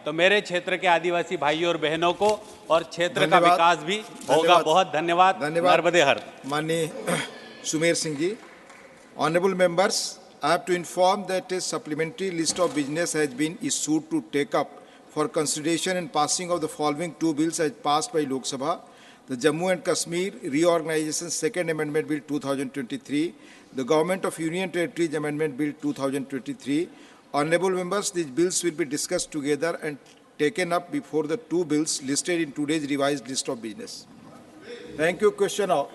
तो मेरे क्षेत्र के आदिवासी भाइयों और बहनों को और क्षेत्र का विकास भी होगा। बहुत धन्यवाद। नर्मदे हर। माननीय Sumer Singh ji, Honorable members, I have to inform that a supplementary list of business has been issued to take up for consideration and passing of the following two bills as passed by Lok Sabha: the Jammu and Kashmir Reorganization Second Amendment Bill 2023, the Government of Union Territories Amendment Bill 2023. Honorable members, these bills will be discussed together and taken up before the two bills listed in today's revised list of business. Thank you. Question now.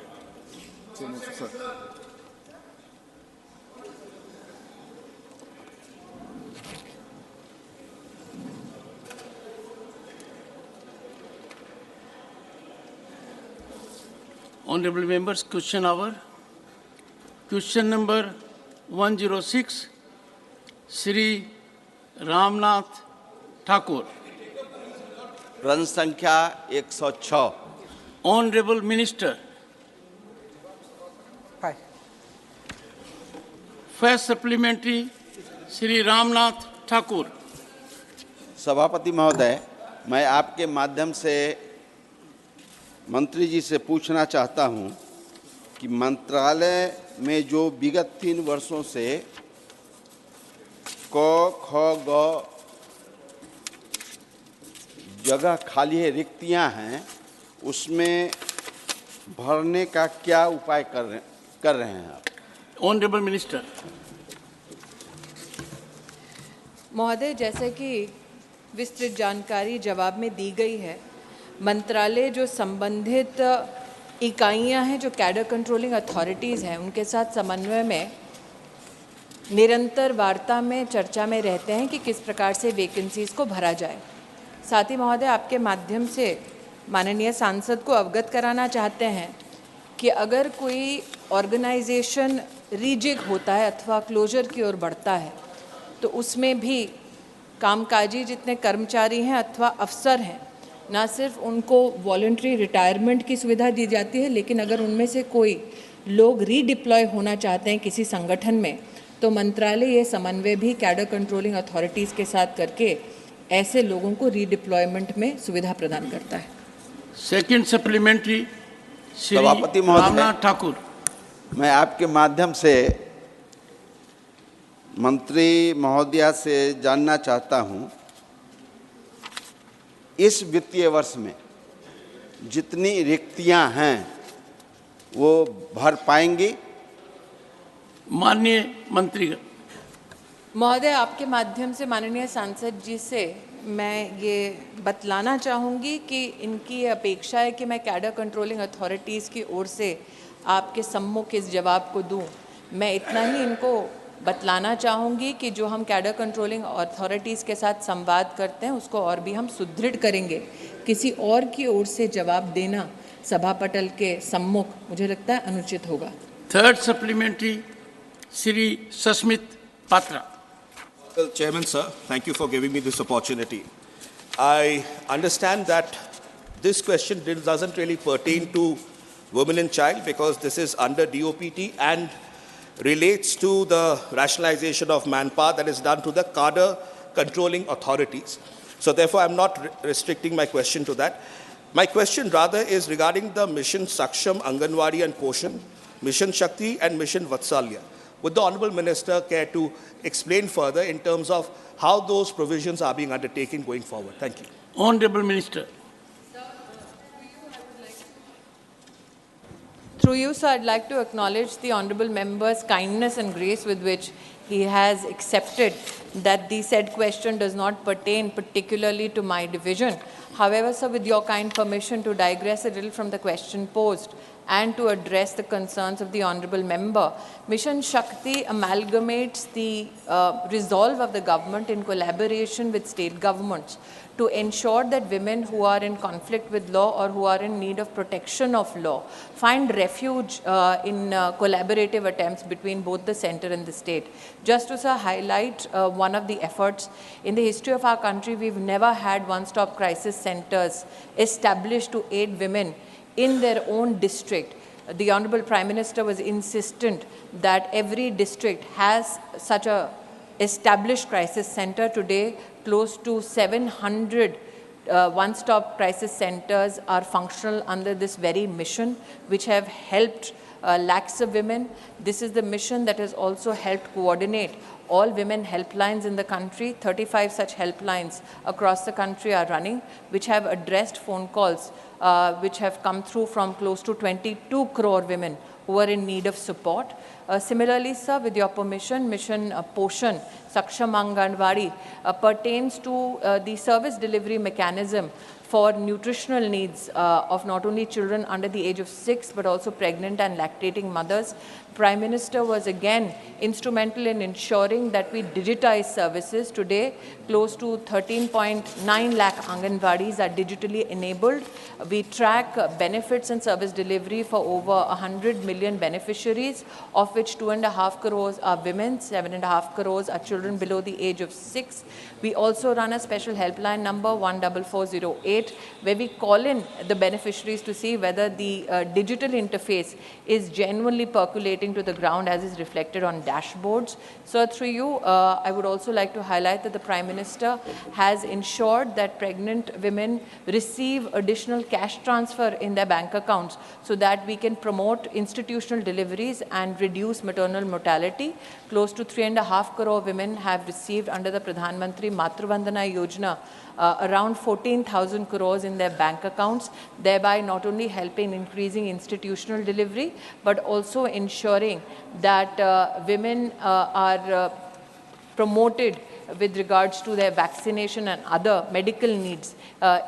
Honorable members, question hour. Question number 106, Shri Ramnath Thakur. Run संख्या 106। Honorable Minister. Hi. First supplementary, Shri Ramnath Thakur. सभापति महोदय, मैं आपके माध्यम से मंत्री जी से पूछना चाहता हूं कि मंत्रालय में जो विगत 3 वर्षों से क ख ग जगह खाली है, रिक्तियां हैं, उसमें भरने का क्या उपाय कर रहे हैं आप? Honorable Minister. महोदय, जैसे कि विस्तृत जानकारी जवाब में दी गई है, मंत्रालय जो संबंधित इकाइयां हैं, जो कैडर कंट्रोलिंग अथॉरिटीज़ हैं, उनके साथ समन्वय में निरंतर वार्ता में चर्चा में रहते हैं कि किस प्रकार से वैकेंसीज़ को भरा जाए। साथ ही महोदय, आपके माध्यम से माननीय सांसद को अवगत कराना चाहते हैं कि अगर कोई ऑर्गेनाइजेशन रीजिग होता है अथवा क्लोजर की ओर बढ़ता है, तो उसमें भी कामकाजी जितने कर्मचारी हैं अथवा अफसर हैं, ना सिर्फ उनको वॉलंटरी रिटायरमेंट की सुविधा दी जाती है, लेकिन अगर उनमें से कोई लोग रीडिप्लॉय होना चाहते हैं किसी संगठन में, तो मंत्रालय ये समन्वय भी कैडर कंट्रोलिंग अथॉरिटीज़ के साथ करके ऐसे लोगों को रीडिप्लॉयमेंट में सुविधा प्रदान करता है। सेकंड सप्लीमेंट्री, श्री सभापति महोदय, रामनाथ ठाकुर। मैं आपके माध्यम से मंत्री महोदया से जानना चाहता हूं, इस वित्तीय वर्ष में जितनी रिक्तियां हैं वो भर पाएंगी? माननीय मंत्री। महोदय, आपके माध्यम से माननीय सांसद जी से मैं ये बतलाना चाहूँगी कि इनकी ये अपेक्षा है कि मैं कैडर कंट्रोलिंग अथॉरिटीज़ की ओर से आपके सम्मुख इस जवाब को दूं। मैं इतना ही इनको बतलाना चाहूँगी कि जो हम कैडर कंट्रोलिंग अथॉरिटीज़ के साथ संवाद करते हैं, उसको और भी हम सुदृढ़ करेंगे। किसी और की ओर से जवाब देना सभा पटल के सम्मुख मुझे लगता है अनुचित होगा। Third supplementary, Shri Sasmit Patra. Well, Chairman, sir, thank you for giving me this opportunity. I understand that this question doesn't really pertain to women and child because this is under DOPT and relates to the rationalization of manpower that is done to the cadre controlling authorities. So therefore, I'm not restricting my question to that. My question rather is regarding the Mission Saksham, Anganwadi and Poshan, Mission Shakti and Mission Vatsalya. Would the Honourable Minister care to explain further in terms of how those provisions are being undertaken going forward? Thank you. Honourable Minister. Through you, sir, I'd like to acknowledge the Honourable Member's kindness and grace with which he has accepted that the said question does not pertain particularly to my division. However, sir, with your kind permission to digress a little from the question posed and to address the concerns of the Honourable Member, Mission Shakti amalgamates the resolve of the government in collaboration with state governments to ensure that women who are in conflict with law or who are in need of protection of law find refuge in collaborative attempts between both the centre and the state. Just to highlight one of the efforts, in the history of our country, we've never had one-stop crisis centres established to aid women in their own district. The Honourable Prime Minister was insistent that every district has such a established crisis center. Today, close to 700 one-stop crisis centers are functional under this very mission, which have helped lakhs of women. This is the mission that has also helped coordinate all women helplines in the country. 35 such helplines across the country are running, which have addressed phone calls which have come through from close to 22 crore women who are in need of support. Similarly, sir, with your permission, Mission Poshan Saksham Anganwadi pertains to the service delivery mechanism for nutritional needs of not only children under the age of 6 but also pregnant and lactating mothers. Prime Minister was again instrumental in ensuring that we digitize services. Today, close to 13.9 lakh Anganwadis are digitally enabled. We track benefits and service delivery for over 100 million beneficiaries, of which 2.5 crores are women, 7.5 crores are children below the age of 6. We also run a special helpline number 14408, where we call in the beneficiaries to see whether the digital interface is genuinely percolating to the ground as is reflected on dashboards. So through you, I would also like to highlight that the Prime Minister has ensured that pregnant women receive additional cash transfer in their bank accounts so that we can promote institutional deliveries and reduce maternal mortality. Close to 3.5 crore women have received under the Pradhan Mantri Matru Vandana Yojana around 14,000 crores in their bank accounts, thereby not only helping increasing institutional delivery, but also ensuring that women are promoted with regards to their vaccination and other medical needs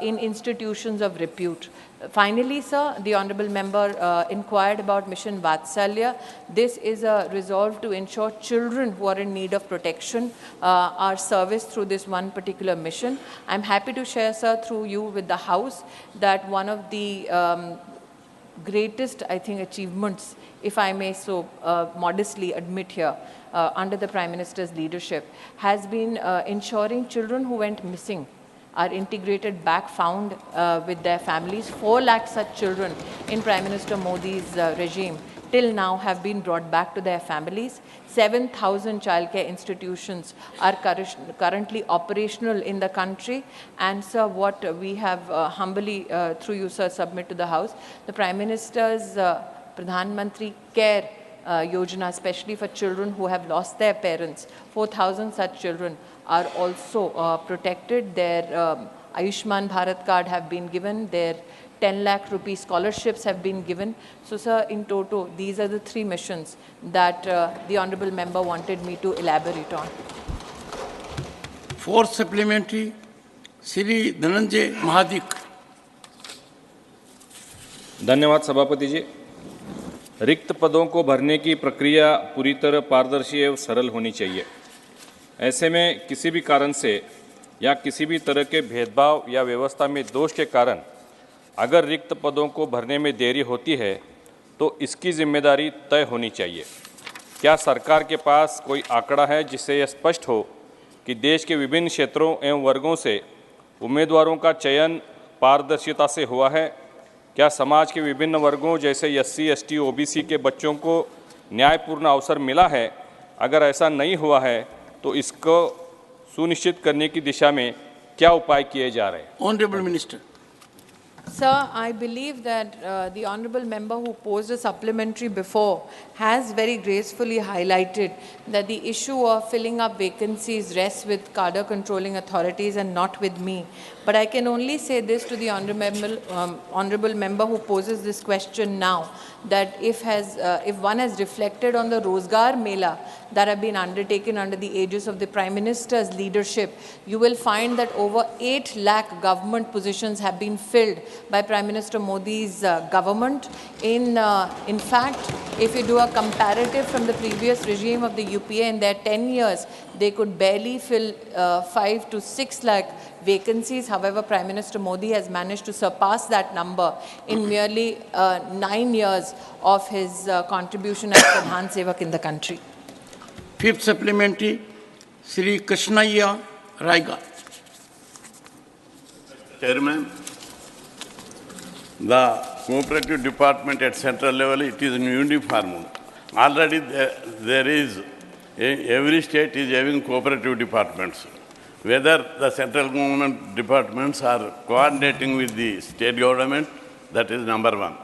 in institutions of repute. Finally, sir, the Honourable Member inquired about Mission Vatsalya. This is a resolve to ensure children who are in need of protection are serviced through this one particular mission. I'm happy to share, sir, through you with the House that one of the greatest, I think, achievements, if I may so modestly admit here, under the Prime Minister's leadership, has been ensuring children who went missing are integrated back, found with their families. 4 lakh such children in Prime Minister Modi's regime till now have been brought back to their families. 7,000 childcare institutions are currently operational in the country. And sir, what we have humbly, through you sir, submit to the House, the Prime Minister's Pradhan Mantri Care Yojana, especially for children who have lost their parents. 4,000 such children are also protected. Their Ayushman Bharat card have been given. Their 10 lakh rupee scholarships have been given. So, sir, in toto, these are the 3 missions that the Honourable Member wanted me to elaborate on. 4th supplementary, Shri Dhananjay Mahadik. धन्यवाद सभापति जी। रिक्त पदों को भरने की प्रक्रिया पूरी तरह पारदर्शी एवं सरल होनी चाहिए। ऐसे में किसी भी कारण से या किसी भी तरह के भेदभाव या व्यवस्था में दोष के कारण अगर रिक्त पदों को भरने में देरी होती है तो इसकी जिम्मेदारी तय होनी चाहिए। क्या सरकार के पास कोई आंकड़ा है जिससे यह स्पष्ट हो कि देश के विभिन्न क्षेत्रों एवं वर्गों से उम्मीदवारों का चयन पारदर्शिता से हुआ है? क्या समाज के विभिन्न वर्गों जैसे SC, ST, OBC के बच्चों को न्यायपूर्ण अवसर मिला है? अगर ऐसा नहीं हुआ है तो इसको सुनिश्चित करने की दिशा में क्या उपाय किए जा रहे हैं? Honourable Minister. Sir, I believe that the Honourable Member who posed a supplementary before has very gracefully highlighted that the issue of filling up vacancies rests with cadre controlling authorities and not with me. But I can only say this to the Honourable Member who poses this question now, that if one has reflected on the Rozgar Mela that have been undertaken under the aegis of the Prime Minister's leadership, you will find that over 8 lakh government positions have been filled by Prime Minister Modi's government. In fact, if you do a comparative from the previous regime of the UPA, in their 10 years, they could barely fill 5 to 6 lakh vacancies. However, Prime Minister Modi has managed to surpass that number in merely 9 years of his contribution as Pradhan Sevak in the country. 5th supplementary, Shri Krishnaiya Raiga. Chairman, the cooperative department at central level, it is in uniform. Already there is every state is having cooperative departments. Whether the central government departments are coordinating with the state government, that is number one.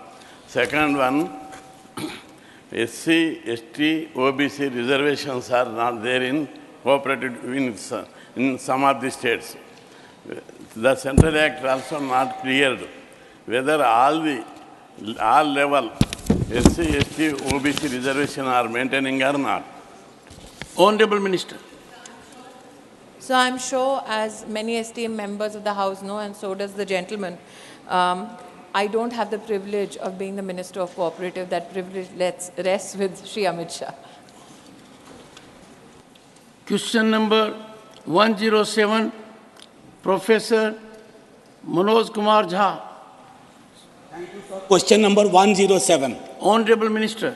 Second one, SC, ST, OBC reservations are not there in cooperative in some of the states. The Central Act also not cleared whether all level SC, ST, OBC reservation are maintaining or not. Honorable Minister. So I'm sure, as many esteemed members of the House know, and so does the gentleman, I don't have the privilege of being the Minister of Cooperative. That privilege rests with Shri Amit Shah. Question number 107, Professor Manoj Kumar Jha. Question number 107. Honorable Minister.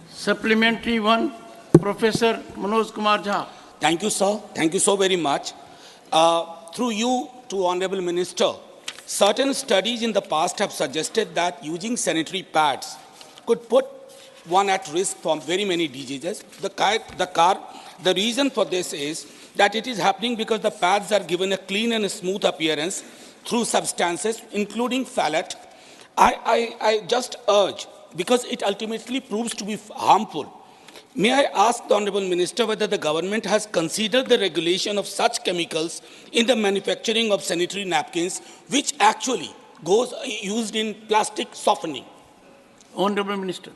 Supplementary 1, Professor Manoj Kumar Jha. Thank you, sir. Thank you so very much. Through you to Honorable Minister, certain studies in the past have suggested that using sanitary pads could put one at risk from very many diseases. The reason for this is that it is happening because the pads are given a clean and smooth appearance through substances, including phthalate. I just urge, because it ultimately proves to be harmful. May I ask the Honorable Minister whether the government has considered the regulation of such chemicals in the manufacturing of sanitary napkins, which actually goes used in plastic softening? Honorable Minister.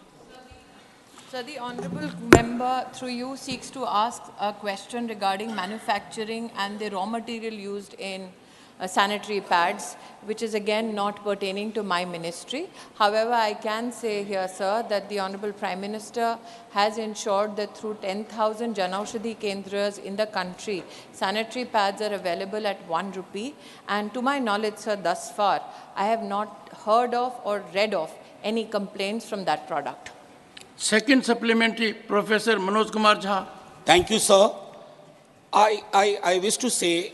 So the honourable member, through you, seeks to ask a question regarding manufacturing and the raw material used in sanitary pads, which is again not pertaining to my ministry. However, I can say here, sir, that the Honourable Prime Minister has ensured that through 10,000 Janaushadhi Kendras in the country, sanitary pads are available at 1 rupee. And to my knowledge, sir, thus far, I have not heard of or read of any complaints from that product. Second supplementary, Professor Manoj Kumar Jha. Thank you, sir. I wish to say,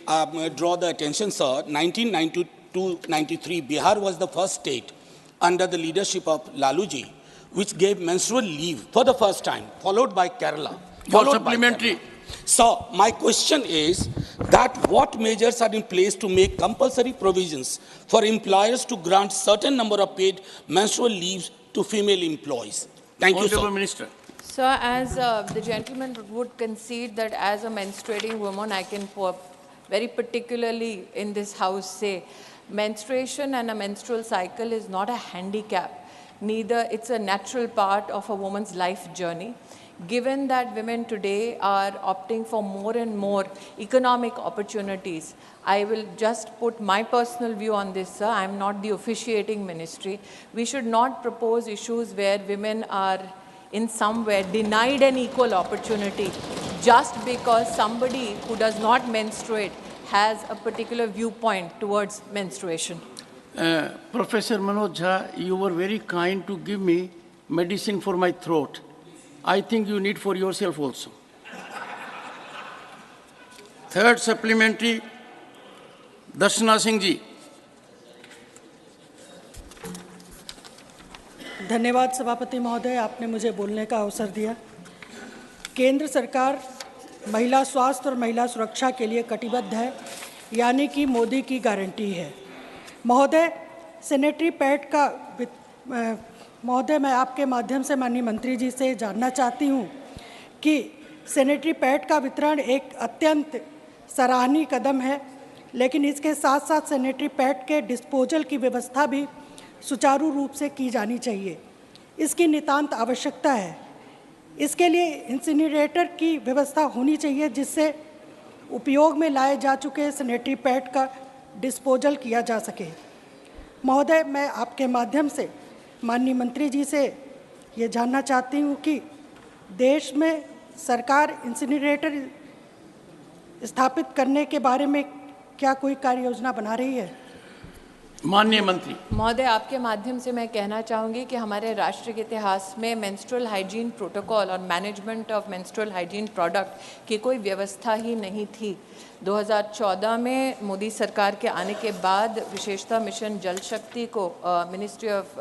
draw the attention, sir, 1992-93, Bihar was the first state under the leadership of Laluji, which gave menstrual leave for the first time, followed by Kerala. For supplementary. So, my question is that what measures are in place to make compulsory provisions for employers to grant certain number of paid menstrual leaves to female employees? Thank you, sir. Honorable Minister. So as the gentleman would concede that as a menstruating woman, I can very particularly in this house say, menstruation and a menstrual cycle is not a handicap. Neither it's a natural part of a woman's life journey. Given that women today are opting for more and more economic opportunities, I will just put my personal view on this, sir. I'm not the officiating ministry. We should not propose issues where women are in some way denied an equal opportunity just because somebody who does not menstruate has a particular viewpoint towards menstruation. Professor Manoj Jha, you were very kind to give me medicine for my throat. I think you need for yourself also. Third supplementary, Darshana Singh ji. धन्यवाद सभापति महोदय, आपने मुझे बोलने का अवसर दिया। केंद्र सरकार महिला स्वास्थ्य और महिला सुरक्षा के लिए कटिबद्ध है, यानी कि मोदी की गारंटी है। महोदय, सैनिटरी पैड का महोदय, मैं आपके माध्यम से माननीय मंत्री जी से जानना चाहती हूँ कि सैनिटरी पैड का वितरण एक अत्यंत सराहनीय कदम है, लेकिन इसके साथ साथ सैनिटरी पैड के डिस्पोजल की व्यवस्था भी सुचारू रूप से की जानी चाहिए। इसकी नितांत आवश्यकता है। इसके लिए इंसिनरेटर की व्यवस्था होनी चाहिए जिससे उपयोग में लाए जा चुके सैनिटरी पैड का डिस्पोजल किया जा सके। महोदय, मैं आपके माध्यम से माननीय मंत्री जी से ये जानना चाहती हूँ कि देश में सरकार इंसिनरेटर स्थापित करने के बारे में क्या कोई कार्य योजना बना रही है? माननीय मंत्री महोदय, आपके माध्यम से मैं कहना चाहूँगी कि हमारे राष्ट्र के इतिहास में मेंस्ट्रुअल हाइजीन प्रोटोकॉल और management of menstrual hygiene product की कोई व्यवस्था ही नहीं थी। 2014 में मोदी सरकार के आने के बाद विशेषतः मिशन जल शक्ति को मिनिस्ट्री ऑफ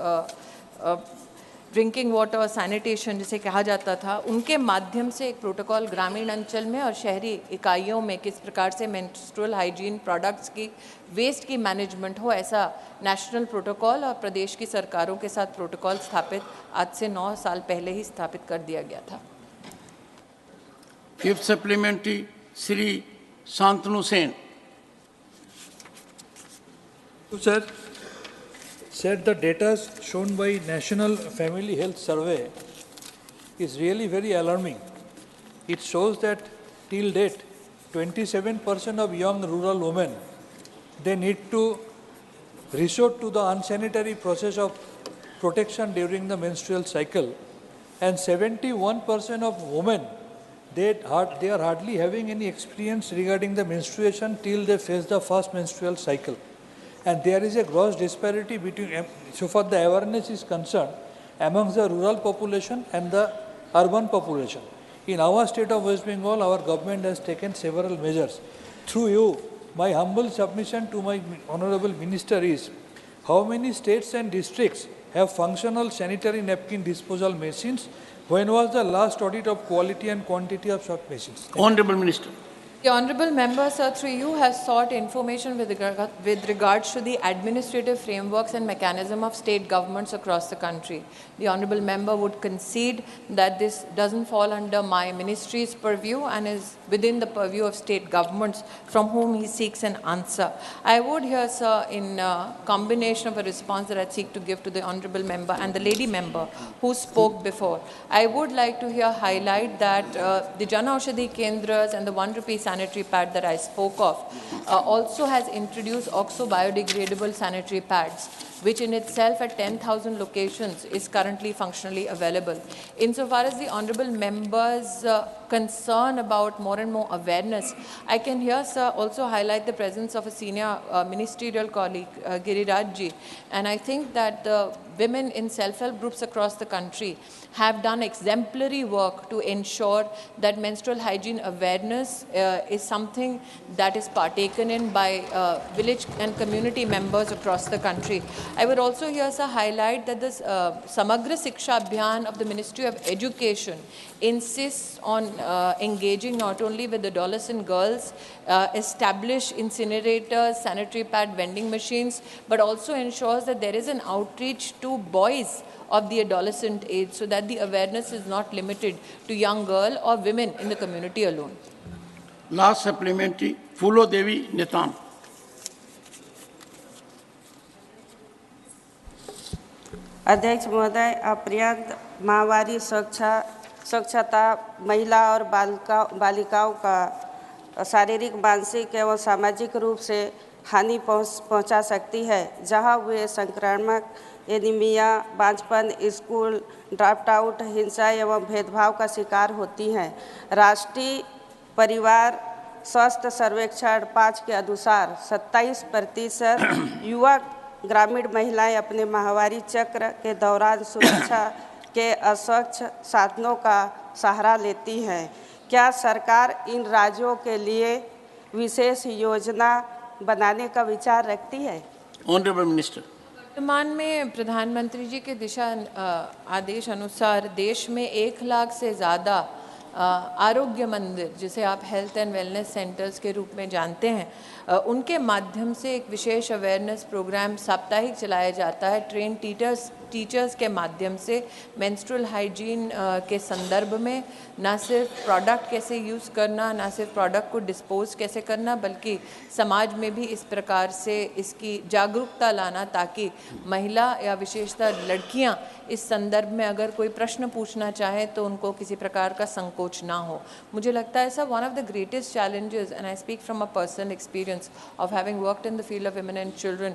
ड्रिंकिंग वाटर और सैनिटेशन जिसे कहा जाता था, उनके माध्यम से एक प्रोटोकॉल ग्रामीण अंचल में और शहरी इकाइयों में किस प्रकार से मेंस्ट्रुअल हाइजीन प्रोडक्ट्स की वेस्ट की मैनेजमेंट हो, ऐसा नेशनल प्रोटोकॉल और प्रदेश की सरकारों के साथ प्रोटोकॉल स्थापित आज से 9 साल पहले ही स्थापित कर दिया गया था। Fifth supplementary Shri Shantanu Sen. Sir, the data shown by National Family Health Survey is really very alarming. It shows that till date, 27% of young rural women, they need to resort to the unsanitary process of protection during the menstrual cycle, and 71% of women, they are hardly having any experience regarding the menstruation till they face the first menstrual cycle. And there is a gross disparity between, so far the awareness is concerned, amongst the rural population and the urban population. In our state of West Bengal, our government has taken several measures. Through you, my humble submission to my honorable minister is, how many states and districts have functional sanitary napkin disposal machines? When was the last audit of quality and quantity of such machines? Honorable Minister. The Honourable Member, sir, through you, has sought information with regards to the administrative frameworks and mechanism of state governments across the country. The Honourable Member would concede that this doesn't fall under my ministry's purview and is within the purview of state governments from whom he seeks an answer. I would here, sir, in combination of a response that I seek to give to the Honourable Member and the lady member who spoke before, I would like to here highlight that the Jan Aushadhi Kendras and the 1 rupee sanitary pad that I spoke of also has introduced OXO biodegradable sanitary pads, which in itself at 10,000 locations is currently functionally available. Insofar as the Honourable Member's concern about more and more awareness, I can here, sir, also highlight the presence of a senior ministerial colleague, Giriraj ji, and I think that the women in self-help groups across the country have done exemplary work to ensure that menstrual hygiene awareness is something that is partaken in by village and community members across the country. I would also here, sir, highlight that this Samagra Siksha Abhiyan of the Ministry of Education insists on engaging not only with adolescent girls, establish incinerators, sanitary pad vending machines, but also ensures that there is an outreach to boys of the adolescent age so that the awareness is not limited to young girl or women in the community alone. Last supplementary, Fulo Devi Netan. अध्यक्ष महोदय, अपर्याप्त माहवारी स्वच्छता महिला और बालिकाओं का शारीरिक, मानसिक एवं सामाजिक रूप से हानि पहुंचा सकती है, जहां वे संक्रामक एनीमिया, बांझपन, स्कूल ड्रॉप आउट, हिंसा एवं भेदभाव का शिकार होती हैं। राष्ट्रीय परिवार स्वास्थ्य सर्वेक्षण 5 के अनुसार 27% युवा ग्रामीण महिलाएं अपने माहवारी चक्र के दौरान सुरक्षा के अस्वच्छ साधनों का सहारा लेती हैं। क्या सरकार इन राज्यों के लिए विशेष योजना बनाने का विचार रखती है? Honourable minister. वर्तमान में प्रधानमंत्री जी के दिशा आदेश अनुसार देश में 1 लाख से ज़्यादा आरोग्य मंदिर, जिसे आप हेल्थ एंड वेलनेस सेंटर्स के रूप में जानते हैं, उनके माध्यम से एक विशेष अवेयरनेस प्रोग्राम साप्ताहिक चलाया जाता है। ट्रेन टीचर्स के माध्यम से मेंस्ट्रुअल हाइजीन के संदर्भ में ना सिर्फ प्रोडक्ट कैसे यूज़ करना, ना सिर्फ प्रोडक्ट को डिस्पोज कैसे करना, बल्कि समाज में भी इस प्रकार से इसकी जागरूकता लाना ताकि महिला या विशेषतः लड़कियां इस संदर्भ में अगर कोई प्रश्न पूछना चाहे तो उनको किसी प्रकार का संकोच ना हो। मुझे लगता है sir, one of the greatest challenges, and I speak from a personal experience of having worked in the field of women and children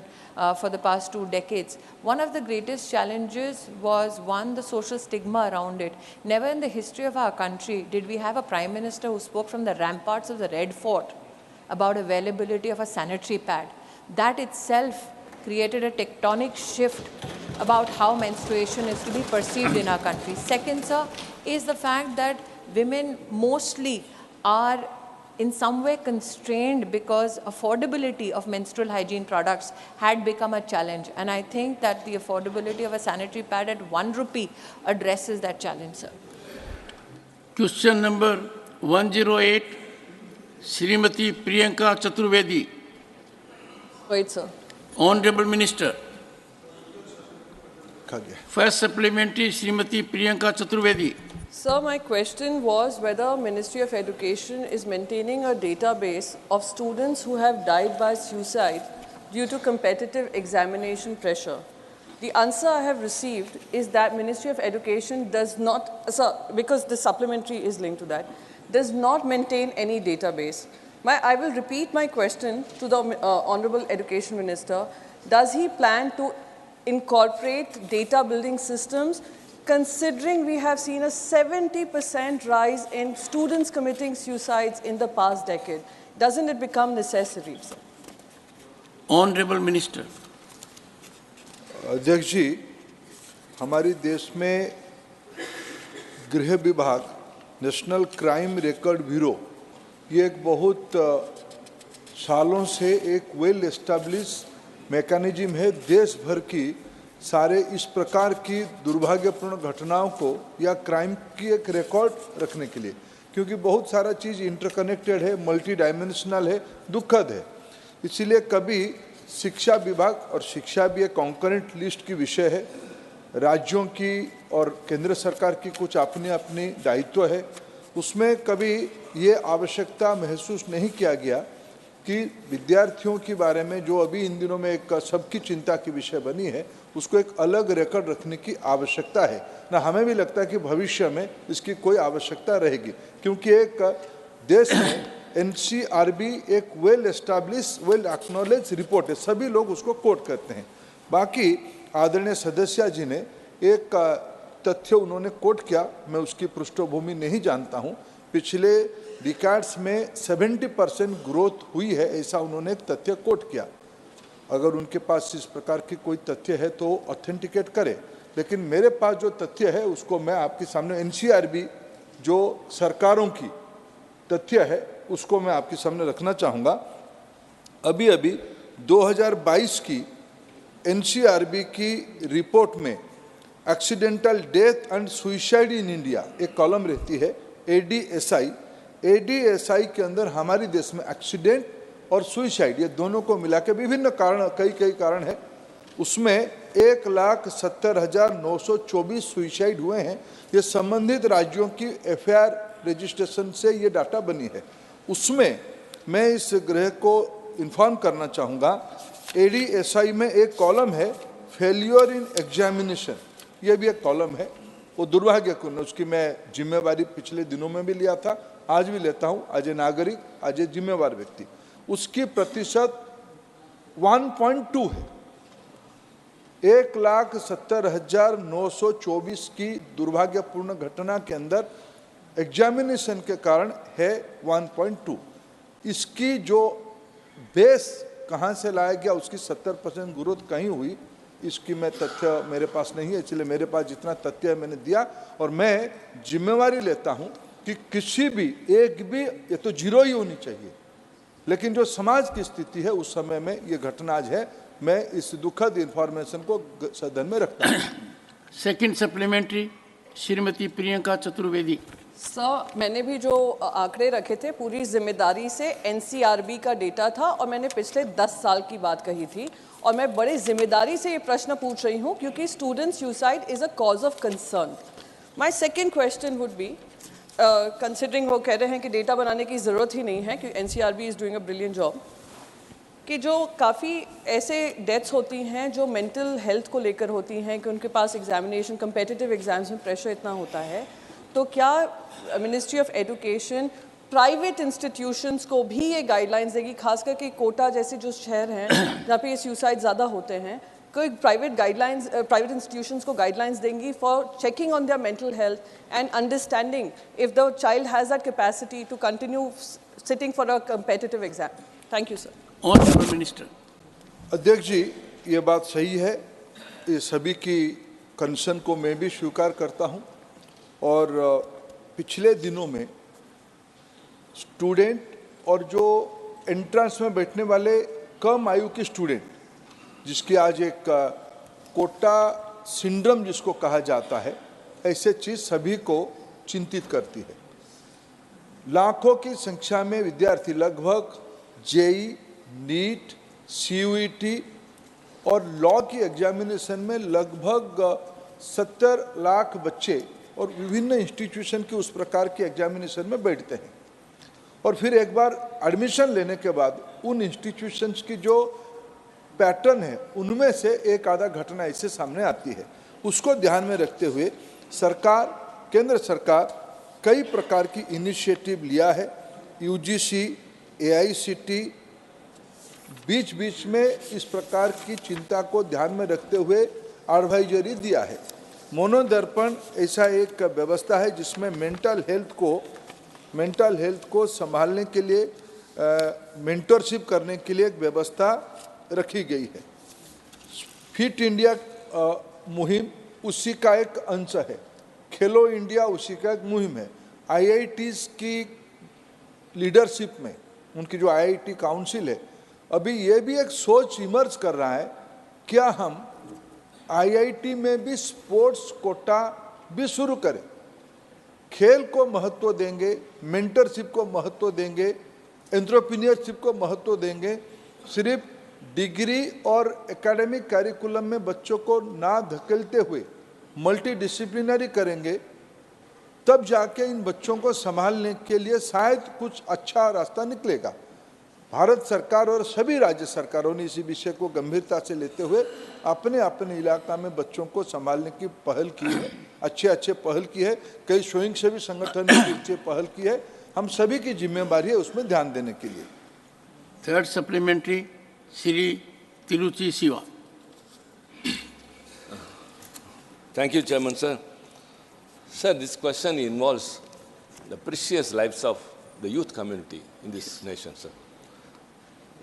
for the past 2 decades, one of the greatest challenges was, one, the social stigma around it. Never in the history of our country did we have a prime minister who spoke from the ramparts of the Red Fort about availability of a sanitary pad. That itself created a tectonic shift about how menstruation is to be perceived in our country. Second, sir, is the fact that women mostly are in some way constrained because affordability of menstrual hygiene products had become a challenge. And I think that the affordability of a sanitary pad at 1 rupee addresses that challenge, sir. Question number 108, Srimati Priyanka Chaturvedi. Wait, sir. Honorable Minister. First supplementary, Srimati Priyanka Chaturvedi. Sir, my question was whether Ministry of Education is maintaining a database of students who have died by suicide due to competitive examination pressure. The answer I have received is that Ministry of Education does not, sir, because the supplementary is linked to that, does not maintain any database. I will repeat my question to the Honorable Education Minister. Does he plan to incorporate data building systems, considering we have seen a 70% rise in students committing suicides in the past decade? Doesn't it become necessary, sir? Honorable Minister. अध्यक्ष जी, हमारी देश में गृह विभाग, national crime record bureau, ये एक बहुत सालों से एक वेल एस्टैब्लिश मैकेनिज्म है देश भर की सारे इस प्रकार की दुर्भाग्यपूर्ण घटनाओं को या क्राइम की एक रिकॉर्ड रखने के लिए, क्योंकि बहुत सारा चीज़ इंटरकनेक्टेड है, मल्टी डायमेंशनल है, दुखद है। इसीलिए कभी शिक्षा विभाग, और शिक्षा भी एक कॉन्करेंट लिस्ट की विषय है, राज्यों की और केंद्र सरकार की कुछ अपनी अपनी दायित्व है, उसमें कभी ये आवश्यकता महसूस नहीं किया गया कि विद्यार्थियों के बारे में जो अभी इन दिनों में एक सबकी चिंता की विषय बनी है, उसको एक अलग रिकॉर्ड रखने की आवश्यकता है। ना हमें भी लगता है कि भविष्य में इसकी कोई आवश्यकता रहेगी, क्योंकि एक देश में NCRB एक well establish, well acknowledge report है, सभी लोग उसको कोट करते हैं। बाकी आदरणीय सदस्य जी ने एक तथ्य उन्होंने कोट किया, मैं उसकी पृष्ठभूमि नहीं जानता हूं। पिछले डिकेड्स में 70% ग्रोथ हुई है, ऐसा उन्होंने एक तथ्य कोट किया। अगर उनके पास इस प्रकार की कोई तथ्य है तो ऑथेंटिकेट करे, लेकिन मेरे पास जो तथ्य है उसको मैं आपके सामने, NCRB जो सरकारों की तथ्य है उसको मैं आपके सामने रखना चाहूँगा। अभी अभी 2022 की NCRB की रिपोर्ट में accidental death and suicide in India एक कॉलम रहती है ADSI के अंदर हमारे देश में एक्सीडेंट और सुसाइड ये दोनों को मिला के विभिन्न कारण, कई कारण है, उसमें 1,70,924 सुसाइड हुए हैं। ये संबंधित राज्यों की FIR रजिस्ट्रेशन से ये डाटा बनी है। उसमें मैं इस गृह को इन्फॉर्म करना चाहूँगा, ADSI में एक कॉलम है फेल्योर इन एग्जामिनेशन, ये भी एक कॉलम है। वो दुर्भाग्यपूर्ण, उसकी मैं जिम्मेवारी पिछले दिनों में भी लिया था, आज भी लेता हूँ, आज नागरिक, आज जिम्मेवार व्यक्ति। उसकी प्रतिशत 1.2 है। 1,70,924 की दुर्भाग्यपूर्ण घटना के अंदर एग्जामिनेशन के कारण है 1.2। इसकी जो बेस कहाँ से लाया गया, उसकी 70% ग्रोथ कहीं हुई, इसकी मैं तथ्य मेरे पास नहीं है, इसलिए मेरे पास जितना तथ्य है मैंने दिया। और मैं जिम्मेवारी लेता हूं कि किसी भी एक भी, ये तो जीरो ही होनी चाहिए, लेकिन जो समाज की स्थिति है उस समय में ये घटना आज है, मैं इस दुखद इंफॉर्मेशन को सदन में रखता हूं। Second supplementary, Shrimati Priyanka Chaturvedi. Sir, मैंने भी जो आंकड़े रखे थे पूरी जिम्मेदारी से NCRB का डेटा था, और मैंने पिछले 10 साल की बात कही थी, और मैं बड़ी जिम्मेदारी से ये प्रश्न पूछ रही हूँ क्योंकि student suicide is a cause of concern. My second question would be, considering वो कह रहे हैं कि डेटा बनाने की ज़रूरत ही नहीं है कि NCRB is doing a brilliant job, कि जो काफ़ी ऐसे डेथ्स होती हैं जो मेंटल हेल्थ को लेकर होती हैं कि उनके पास एग्जामिनेशन, कम्पिटिटिव एग्जाम्स में प्रेशर इतना होता है, तो क्या ministry of education private institutions को भी ये गाइडलाइंस देगी, खासकर कि कोटा जैसे जो शहर हैं जहाँ पे ये सुसाइड ज़्यादा होते हैं, कोई प्राइवेट गाइडलाइंस, प्राइवेट इंस्टीट्यूशंस को गाइडलाइंस देंगी for checking on their mental health and understanding if the child has that capacity to continue sitting for a competitive exam? Thank you sir. Honourable minister. अध्यक्ष जी, ये बात सही है, ये सभी की कंसर्न को मैं भी स्वीकार करता हूँ, और पिछले दिनों में स्टूडेंट और जो एंट्रेंस में बैठने वाले कम आयु के स्टूडेंट, जिसकी आज एक कोटा सिंड्रोम जिसको कहा जाता है, ऐसे चीज सभी को चिंतित करती है। लाखों की संख्या में विद्यार्थी लगभग जेई, नीट, सीयूईटी और लॉ की एग्जामिनेशन में लगभग 70 लाख बच्चे और विभिन्न इंस्टीट्यूशन की उस प्रकार की एग्जामिनेशन में बैठते हैं। और फिर एक बार एडमिशन लेने के बाद उन इंस्टीट्यूशंस की जो पैटर्न है उनमें से एक आधा घटना ऐसे सामने आती है। उसको ध्यान में रखते हुए सरकार, केंद्र सरकार कई प्रकार की इनिशिएटिव लिया है। यूजीसी, एआईसीटी बीच बीच में इस प्रकार की चिंता को ध्यान में रखते हुए एडवाइजरी दिया है। मनोदर्पण ऐसा एक व्यवस्था है जिसमें मेंटल हेल्थ को संभालने के लिए मेंटरशिप करने के लिए एक व्यवस्था रखी गई है। फिट इंडिया मुहिम उसी का एक अंश है। खेलो इंडिया उसी का एक मुहिम है। आईआईटीज की लीडरशिप में उनकी जो आईआईटी काउंसिल है, अभी ये भी एक सोच इमर्ज कर रहा है, क्या हम आईआईटी में भी स्पोर्ट्स कोटा भी शुरू करें। खेल को महत्व देंगे, मेंटरशिप को महत्व देंगे, एंटरप्रेन्योरशिप को महत्व देंगे। सिर्फ डिग्री और एकेडमिक कैरिकुलम में बच्चों को ना धकेलते हुए मल्टी डिसिप्लिनरी करेंगे, तब जाके इन बच्चों को संभालने के लिए शायद कुछ अच्छा रास्ता निकलेगा। भारत सरकार और सभी राज्य सरकारों ने इसी विषय को गंभीरता से लेते हुए अपने अपने इलाका में बच्चों को संभालने की पहल की है, अच्छे पहल की है। कई स्वयंसेवी संगठन ने अच्छे पहल की है। हम सभी की जिम्मेदारी है उसमें ध्यान देने के लिए। Third supplementary, Shri Tiruchi Shiva. Thank you, Chairman, sir. Sir, this question involves the precious lives of the youth community in this nation, sir.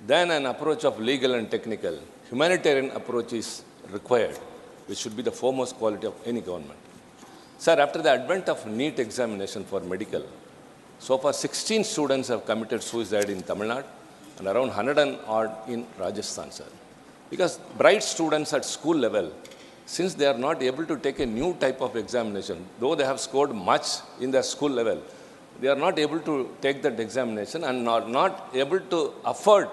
Then an approach of legal and technical, humanitarian approach is required, which should be the foremost quality of any government. Sir, after the advent of NEET examination for medical, so far 16 students have committed suicide in Tamil Nadu and around 100 and odd in Rajasthan, sir. Because bright students at school level, since they are not able to take a new type of examination, though they have scored much in their school level, they are not able to take that examination and are not able to afford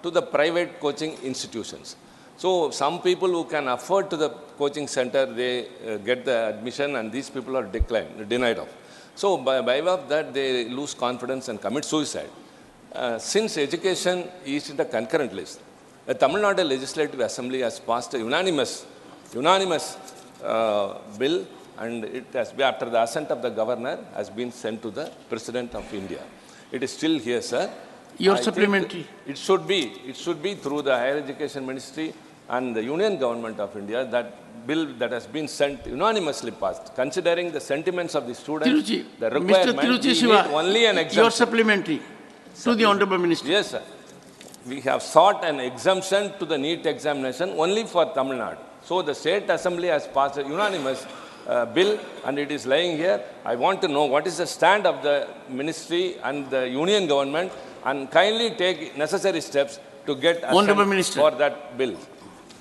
to the private coaching institutions. So some people who can afford to the coaching center, they get the admission, and these people are denied of. So by way of that, they lose confidence and commit suicide. Since education is in the concurrent list, the Tamil Nadu Legislative Assembly has passed a unanimous bill, and it has been, after the assent of the governor, has been sent to the President of India. It is still here, sir. Your supplementary. It should be through the Higher Education Ministry and the Union Government of India, that bill that has been sent unanimously passed, considering the sentiments of the students, the requirement, Mr. Tiruchi Shiva, only an exemption. your supplementary to the Honorable Minister. Yes, sir. We have sought an exemption to the NEET examination only for Tamil Nadu. So the State Assembly has passed a unanimous bill, and it is lying here. I want to know what is the stand of the Ministry and the Union Government, and kindly take necessary steps to get assent for that bill.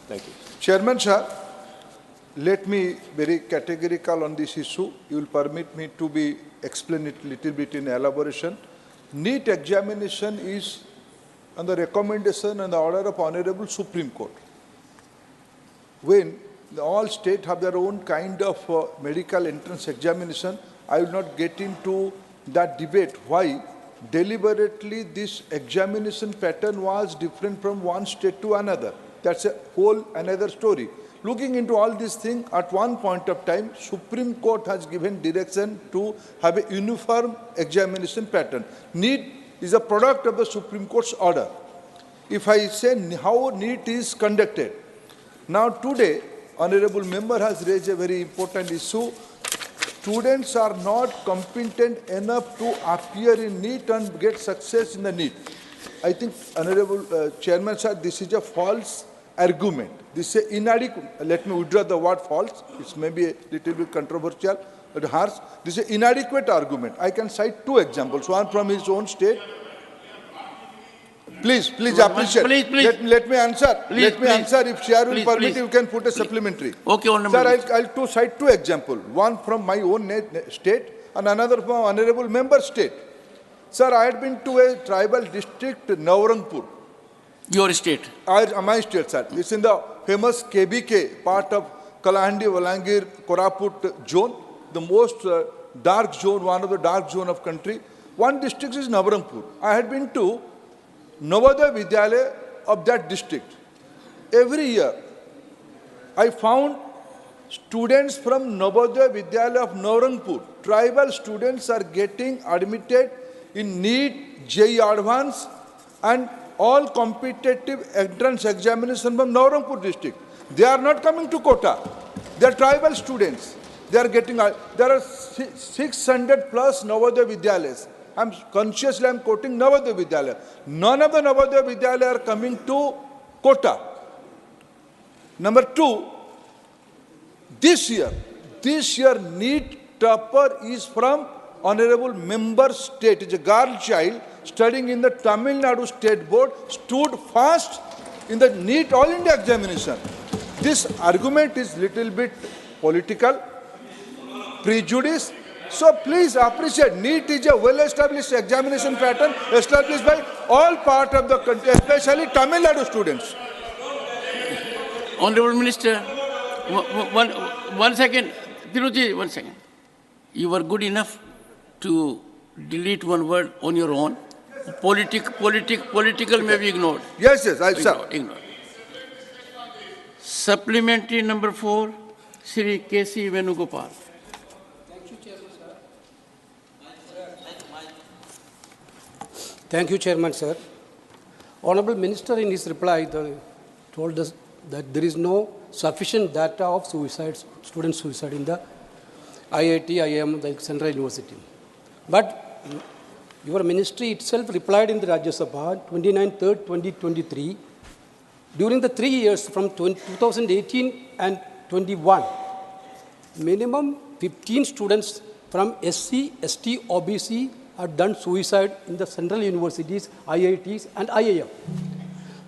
Thank you. Chairman, sir, let me very categorical on this issue. You will permit me to be explain it little bit in elaboration. NEET examination is on the recommendation and the order of Honorable Supreme Court. When all states have their own kind of medical entrance examination, I will not get into that debate why deliberately this examination pattern was different from one state to another. That's a whole another story. Looking into all these things, at one point of time, Supreme Court has given direction to have a uniform examination pattern. NEET is a product of the Supreme Court's order. If I say how NEET is conducted, now today, Honorable Member has raised a very important issue. Students are not competent enough to appear in NEET and get success in the NEET. I think, Honorable Chairman, sir, this is a false argument. This is inadequate. Let me withdraw the word false. It may be a little bit controversial, but harsh. This is an inadequate argument. I can cite two examples, one from his own state. Please appreciate. Please. Let me answer. Please, please. Answer. If Chair will Please, permit, please. you can put a supplementary. Okay, Honorable Sir, Minister. I'll cite two examples. One from my own state and another from honorable member state. Sir, I had been to a tribal district, Navrangpur. Your state. My state, sir. It's in the famous KBK, part of Kalahandi, Valangir, Koraput zone, the most dark zone, one of the dark zone of country. One district is Navrangpur. I had been to Navodaya Vidyalaya of that district. Every year, I found students from Navodaya Vidyalaya of Navrangpur, tribal students are getting admitted in NEET, JEE Advanced, and all competitive entrance examination from Navrangpur district. They are not coming to Kota. They are tribal students. They are getting, there are 600 plus Navodaya Vidyalayas. I'm quoting Navodaya Vidyalaya. None of the Navodaya Vidyalaya are coming to Kota. Number two, this year NEET topper is from honorable member state. It's a girl child studying in the Tamil Nadu State Board, stood fast in the NEET All India examination. This argument is little bit political, prejudice. So please appreciate, NEET is a well-established examination pattern established by all part of the country, especially Tamil Nadu students. Honorable Minister, one second. Thiruji, 1 second. You were good enough to delete one word on your own. Political may be ignored. Yes, sir. Ignored. Supplementary number 4, Shri K.C. Venugopal. Thank you, Chairman, sir. Honorable Minister, in his reply, told us that there is no sufficient data of student suicide in the IIT, IIM, the Central University. But your ministry itself replied in the Rajya Sabha, 29/3/2023, during the 3 years from 2018 and 21, minimum 15 students from SC, ST, OBC had done suicide in the central universities, IITs and IIM.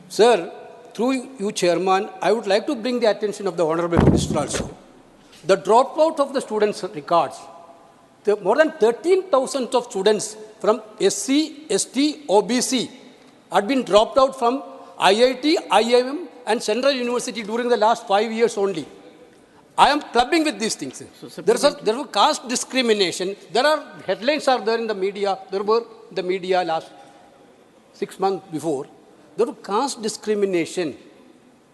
Sir, through you, Chairman, I would like to bring the attention of the Honorable Minister also. The dropout of the students' records, more than 13,000 of students from SC, ST, OBC had been dropped out from IIT, IIM and Central University during the last 5 years only. I am clubbing with these things. There was caste discrimination. There are headlines are there in the media. There were in the media last 6 months before. There was caste discrimination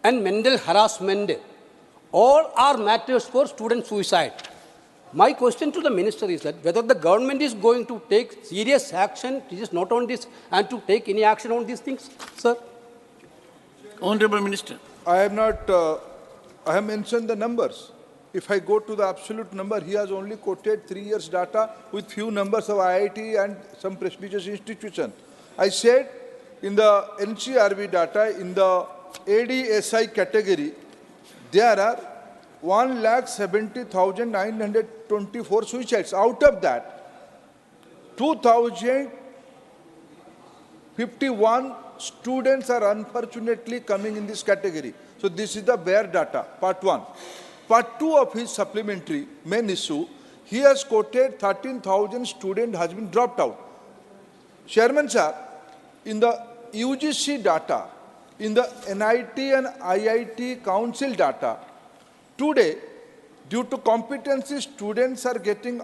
and mental harassment. All are matters for student suicide. My question to the minister is that whether the government is going to take serious action, just not on this, and to take any action on these things, sir. Honorable Minister. I have mentioned the numbers. If I go to the absolute number, he has only quoted 3 years data with few numbers of IIT and some prestigious institution. I said in the NCRB data, in the ADSI category, there are 1,70,924 suicides. Out of that, 2,051 students are unfortunately coming in this category. So this is the bare data, part 1. Part 2 of his supplementary main issue, he has quoted 13,000 students has been dropped out. Chairman sir, in the UGC data, in the NIT and IIT Council data, today, due to competency, students are getting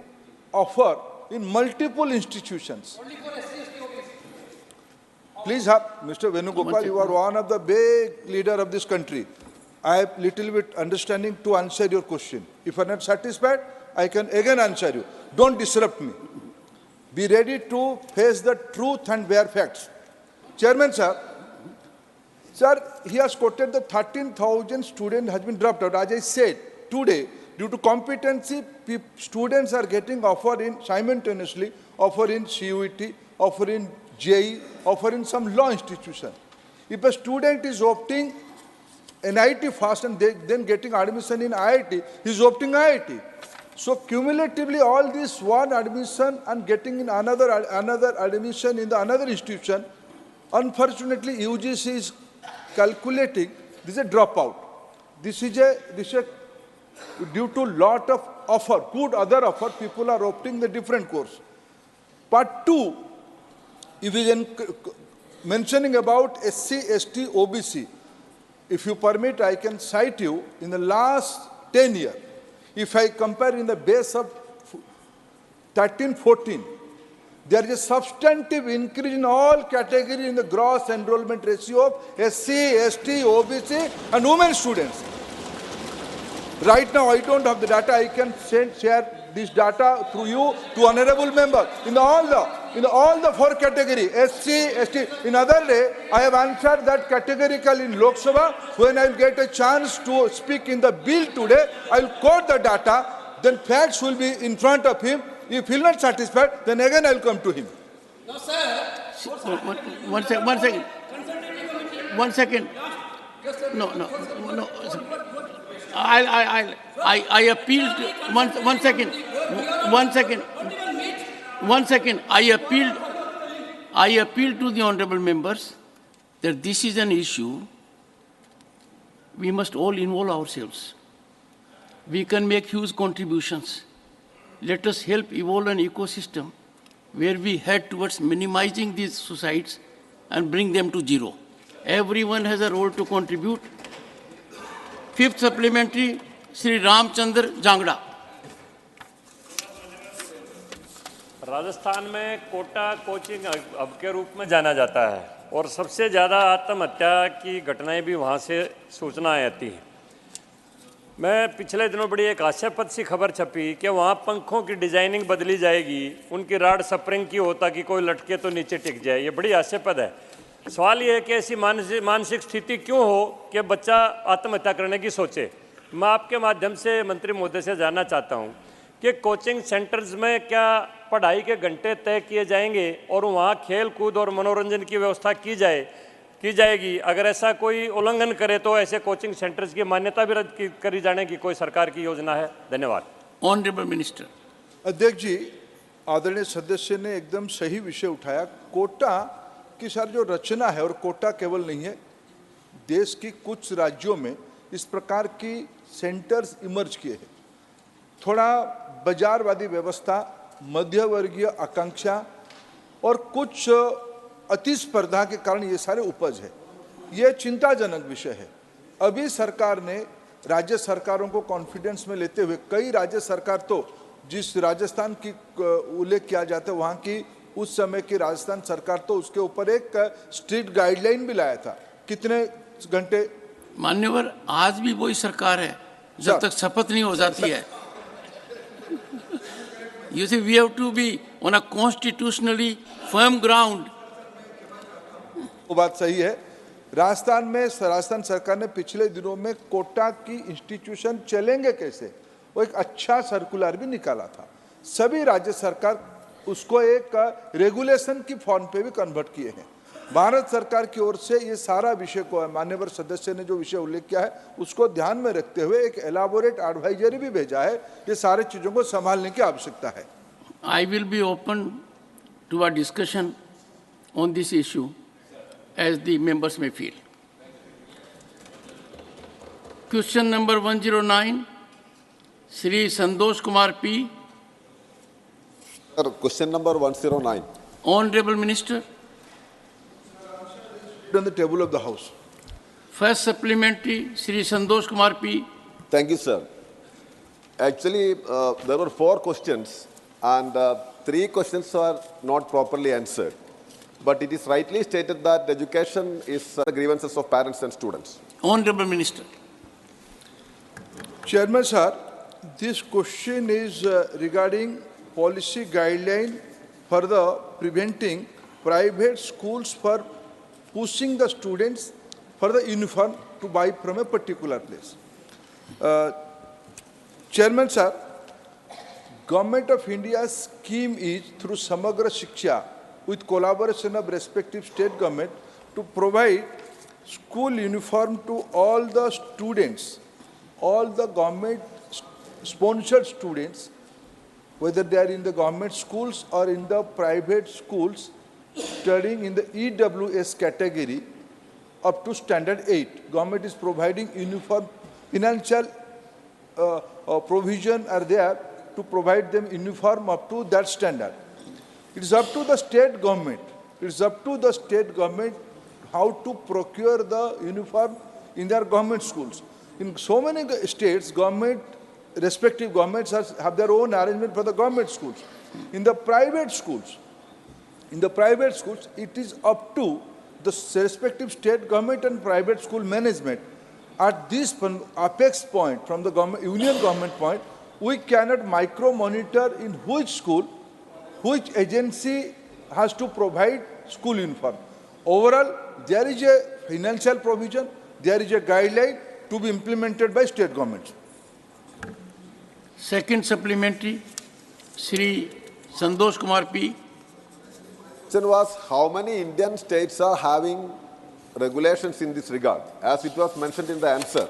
offer in multiple institutions. Please, Mr. Venugopal, you are one of the big leader of this country. I have little bit understanding to answer your question. If I am not satisfied, I can again answer you. Don't disrupt me. Be ready to face the truth and bare facts. Chairman, sir, he has quoted the 13,000 students has been dropped out. As I said, today, due to competency, students are getting offer in simultaneously, offer in CUET, offer in JEE, offer in some law institution. If a student is opting NIT first and then getting admission in IIT, he is opting IIT. So cumulatively, all this one admission and getting in another admission in the another institution, Unfortunately, UGC is calculating this is a dropout. This is due to lot of offer, good other offer, people are opting the different course. Part 2, if we are mentioning about SC, ST, OBC, if you permit, I can cite you in the last 10 years. If I compare in the base of 13-14, there is a substantive increase in all categories in the gross enrollment ratio of SC, ST, OBC and women students. Right now, I don't have the data. I can share this data through you to honorable member. In all the 4 categories, SC, ST. In other day, I have answered that categorical in Lok Sabha. When I will get a chance to speak in the bill today, I will quote the data. Then facts will be in front of him. If he will not satisfied, then again I will come to him. No, sir. One second. No. I appealed. One second. I appealed to the honorable members that this is an issue. We must all involve ourselves. We can make huge contributions. Let us help evolve an ecosystem where we head towards minimizing these suicides and bring them to zero. Everyone has a role to contribute. 5th supplementary, Sri Ramchandra Jangda. Rajasthan में Kota coaching hub के रूप में जाना जाता है और सबसे ज़्यादा आत्महत्या की घटनाएं भी वहाँ से सूचनाएं आती हैं। मैं पिछले दिनों बड़ी एक हास्यास्पद सी खबर छपी कि वहाँ पंखों की डिजाइनिंग बदली जाएगी, उनकी राड स्प्रिंग की हो ताकि कोई लटके तो नीचे टिक जाए। ये बड़ी हास्यास्पद है। सवाल ये है कि ऐसी मानसिक स्थिति क्यों हो कि बच्चा आत्महत्या करने की सोचे। मैं आपके माध्यम से मंत्री महोदय से जानना चाहता हूँ कि कोचिंग सेंटर्स में क्या पढ़ाई के घंटे तय किए जाएंगे और वहाँ खेल कूद और मनोरंजन की व्यवस्था की जाएगी। अगर ऐसा कोई उल्लंघन करे तो ऐसे कोचिंग सेंटर्स की मान्यता भी रद्द करी जाने की कोई सरकार की योजना है? धन्यवाद। Honourable minister. अध्यक्ष जी, आदरणीय सदस्य ने एकदम सही विषय उठाया। कोटा की सारी जो रचना है, और कोटा केवल नहीं है, देश की कुछ राज्यों में इस प्रकार की सेंटर्स इमर्ज किए हैं। थोड़ा बाजारवादी व्यवस्था, मध्यवर्गीय आकांक्षा और कुछ अतिस्पर्धा के कारण ये सारे उपज है। ये चिंताजनक विषय है। अभी सरकार ने राज्य सरकारों को कॉन्फिडेंस में लेते हुए, कई राज्य सरकार तो जिस राजस्थान की उल्लेख किया जाता है, वहाँ की उस समय की राजस्थान सरकार तो उसके ऊपर एक स्ट्रिक्ट गाइडलाइन भी लाया था। कितने घंटे? मान्यवर, आज भी वही सरकार है जब तक शपथ नहीं हो जाती है। You see, we have to be on a constitutionally firm ground. वो बात सही है। राजस्थान सरकार ने पिछले दिनों में कोटा की इंस्टीट्यूशन चलेंगे कैसे, वो एक अच्छा सर्कुलर भी निकाला था। सभी राज्य सरकार उसको एक रेगुलेशन की फॉर्म पे भी कन्वर्ट किए हैं। भारत सरकार की ओर से ये सारा विषय को, माननीय सदस्य ने जो विषय उल्लेख किया है, उसको ध्यान में रखते हुए एक एलाबोरेट एडवाइजरी भी भेजा है। ये सारे चीजों को संभालने की आवश्यकता है। I will be open to a discussion on this issue as the members may feel. Question number 109, Shri Santosh Kumar P. Sir, question number 109. Honorable Minister. On the table of the House. First supplementary, Shri Santosh Kumar P. Thank you, sir. Actually, there were 4 questions and 3 questions are not properly answered. But it is rightly stated that education is the grievances of parents and students. Honorable Minister. Chairman, sir, this question is regarding policy guideline for the preventing private schools for pushing the students for the uniform to buy from a particular place. Chairman, sir, Government of India's scheme is through Samagra Shiksha with collaboration of respective state government to provide school uniform to all the students, all the government sponsored students, whether they are in the government schools or in the private schools, studying in the EWS category up to standard 8. Government is providing uniform financial provision are there to provide them uniform up to that standard. It is up to the state government. It is up to the state government how to procure the uniform in their government schools. In so many states, respective governments have their own arrangement for the government schools. In the private schools, it is up to the respective state government and private school management. At this apex point, from the union government point, we cannot micro-monitor in which school, which agency has to provide school uniform. Overall, there is a financial provision, there is a guideline to be implemented by state governments. Second supplementary, Shri Santosh Kumar P. Question was, how many Indian states are having regulations in this regard? As it was mentioned in the answer,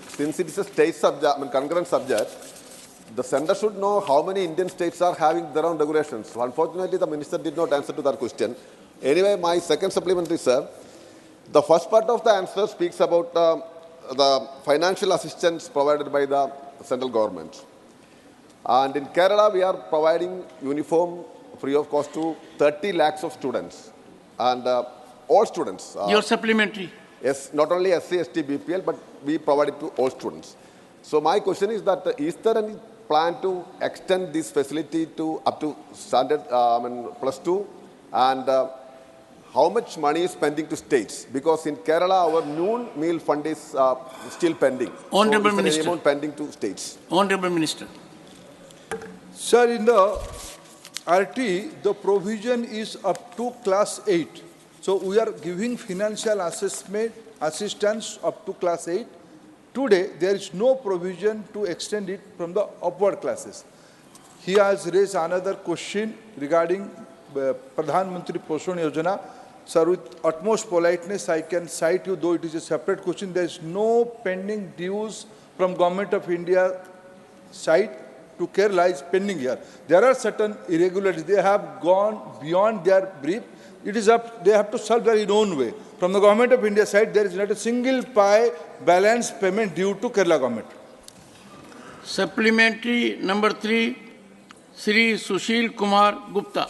since it is a state subject, concurrent subject, the center should know how many Indian states are having their own regulations. So unfortunately, the minister did not answer to that question. Anyway, my second supplementary, sir, the first part of the answer speaks about the financial assistance provided by the central government. And in Kerala, we are providing uniform free of cost to 30 lakhs of students. And all students. Your supplementary. Yes, not only SC, ST, BPL, but we provide it to all students. So my question is that, is there any plan to extend this facility to up to standard +2? And how much money is spending to states? Because in Kerala, our noon meal fund is still pending. Honorable so Minister. Any amount pending to states? Honorable Minister. Sir, in the RT, the provision is up to class 8. So we are giving financial assistance up to class 8. Today, there is no provision to extend it from the upward classes. He has raised another question regarding Pradhan Mantri Poshan Yojana. Sir, with utmost politeness, I can cite you, though it is a separate question. There is no pending dues from Government of India side to Kerala is pending here. There are certain irregularities. They have gone beyond their brief. It is up, they have to solve their own way. From the Government of India side, there is not a single balance payment due to Kerala government. Supplementary number 3, Shri Sushil Kumar Gupta.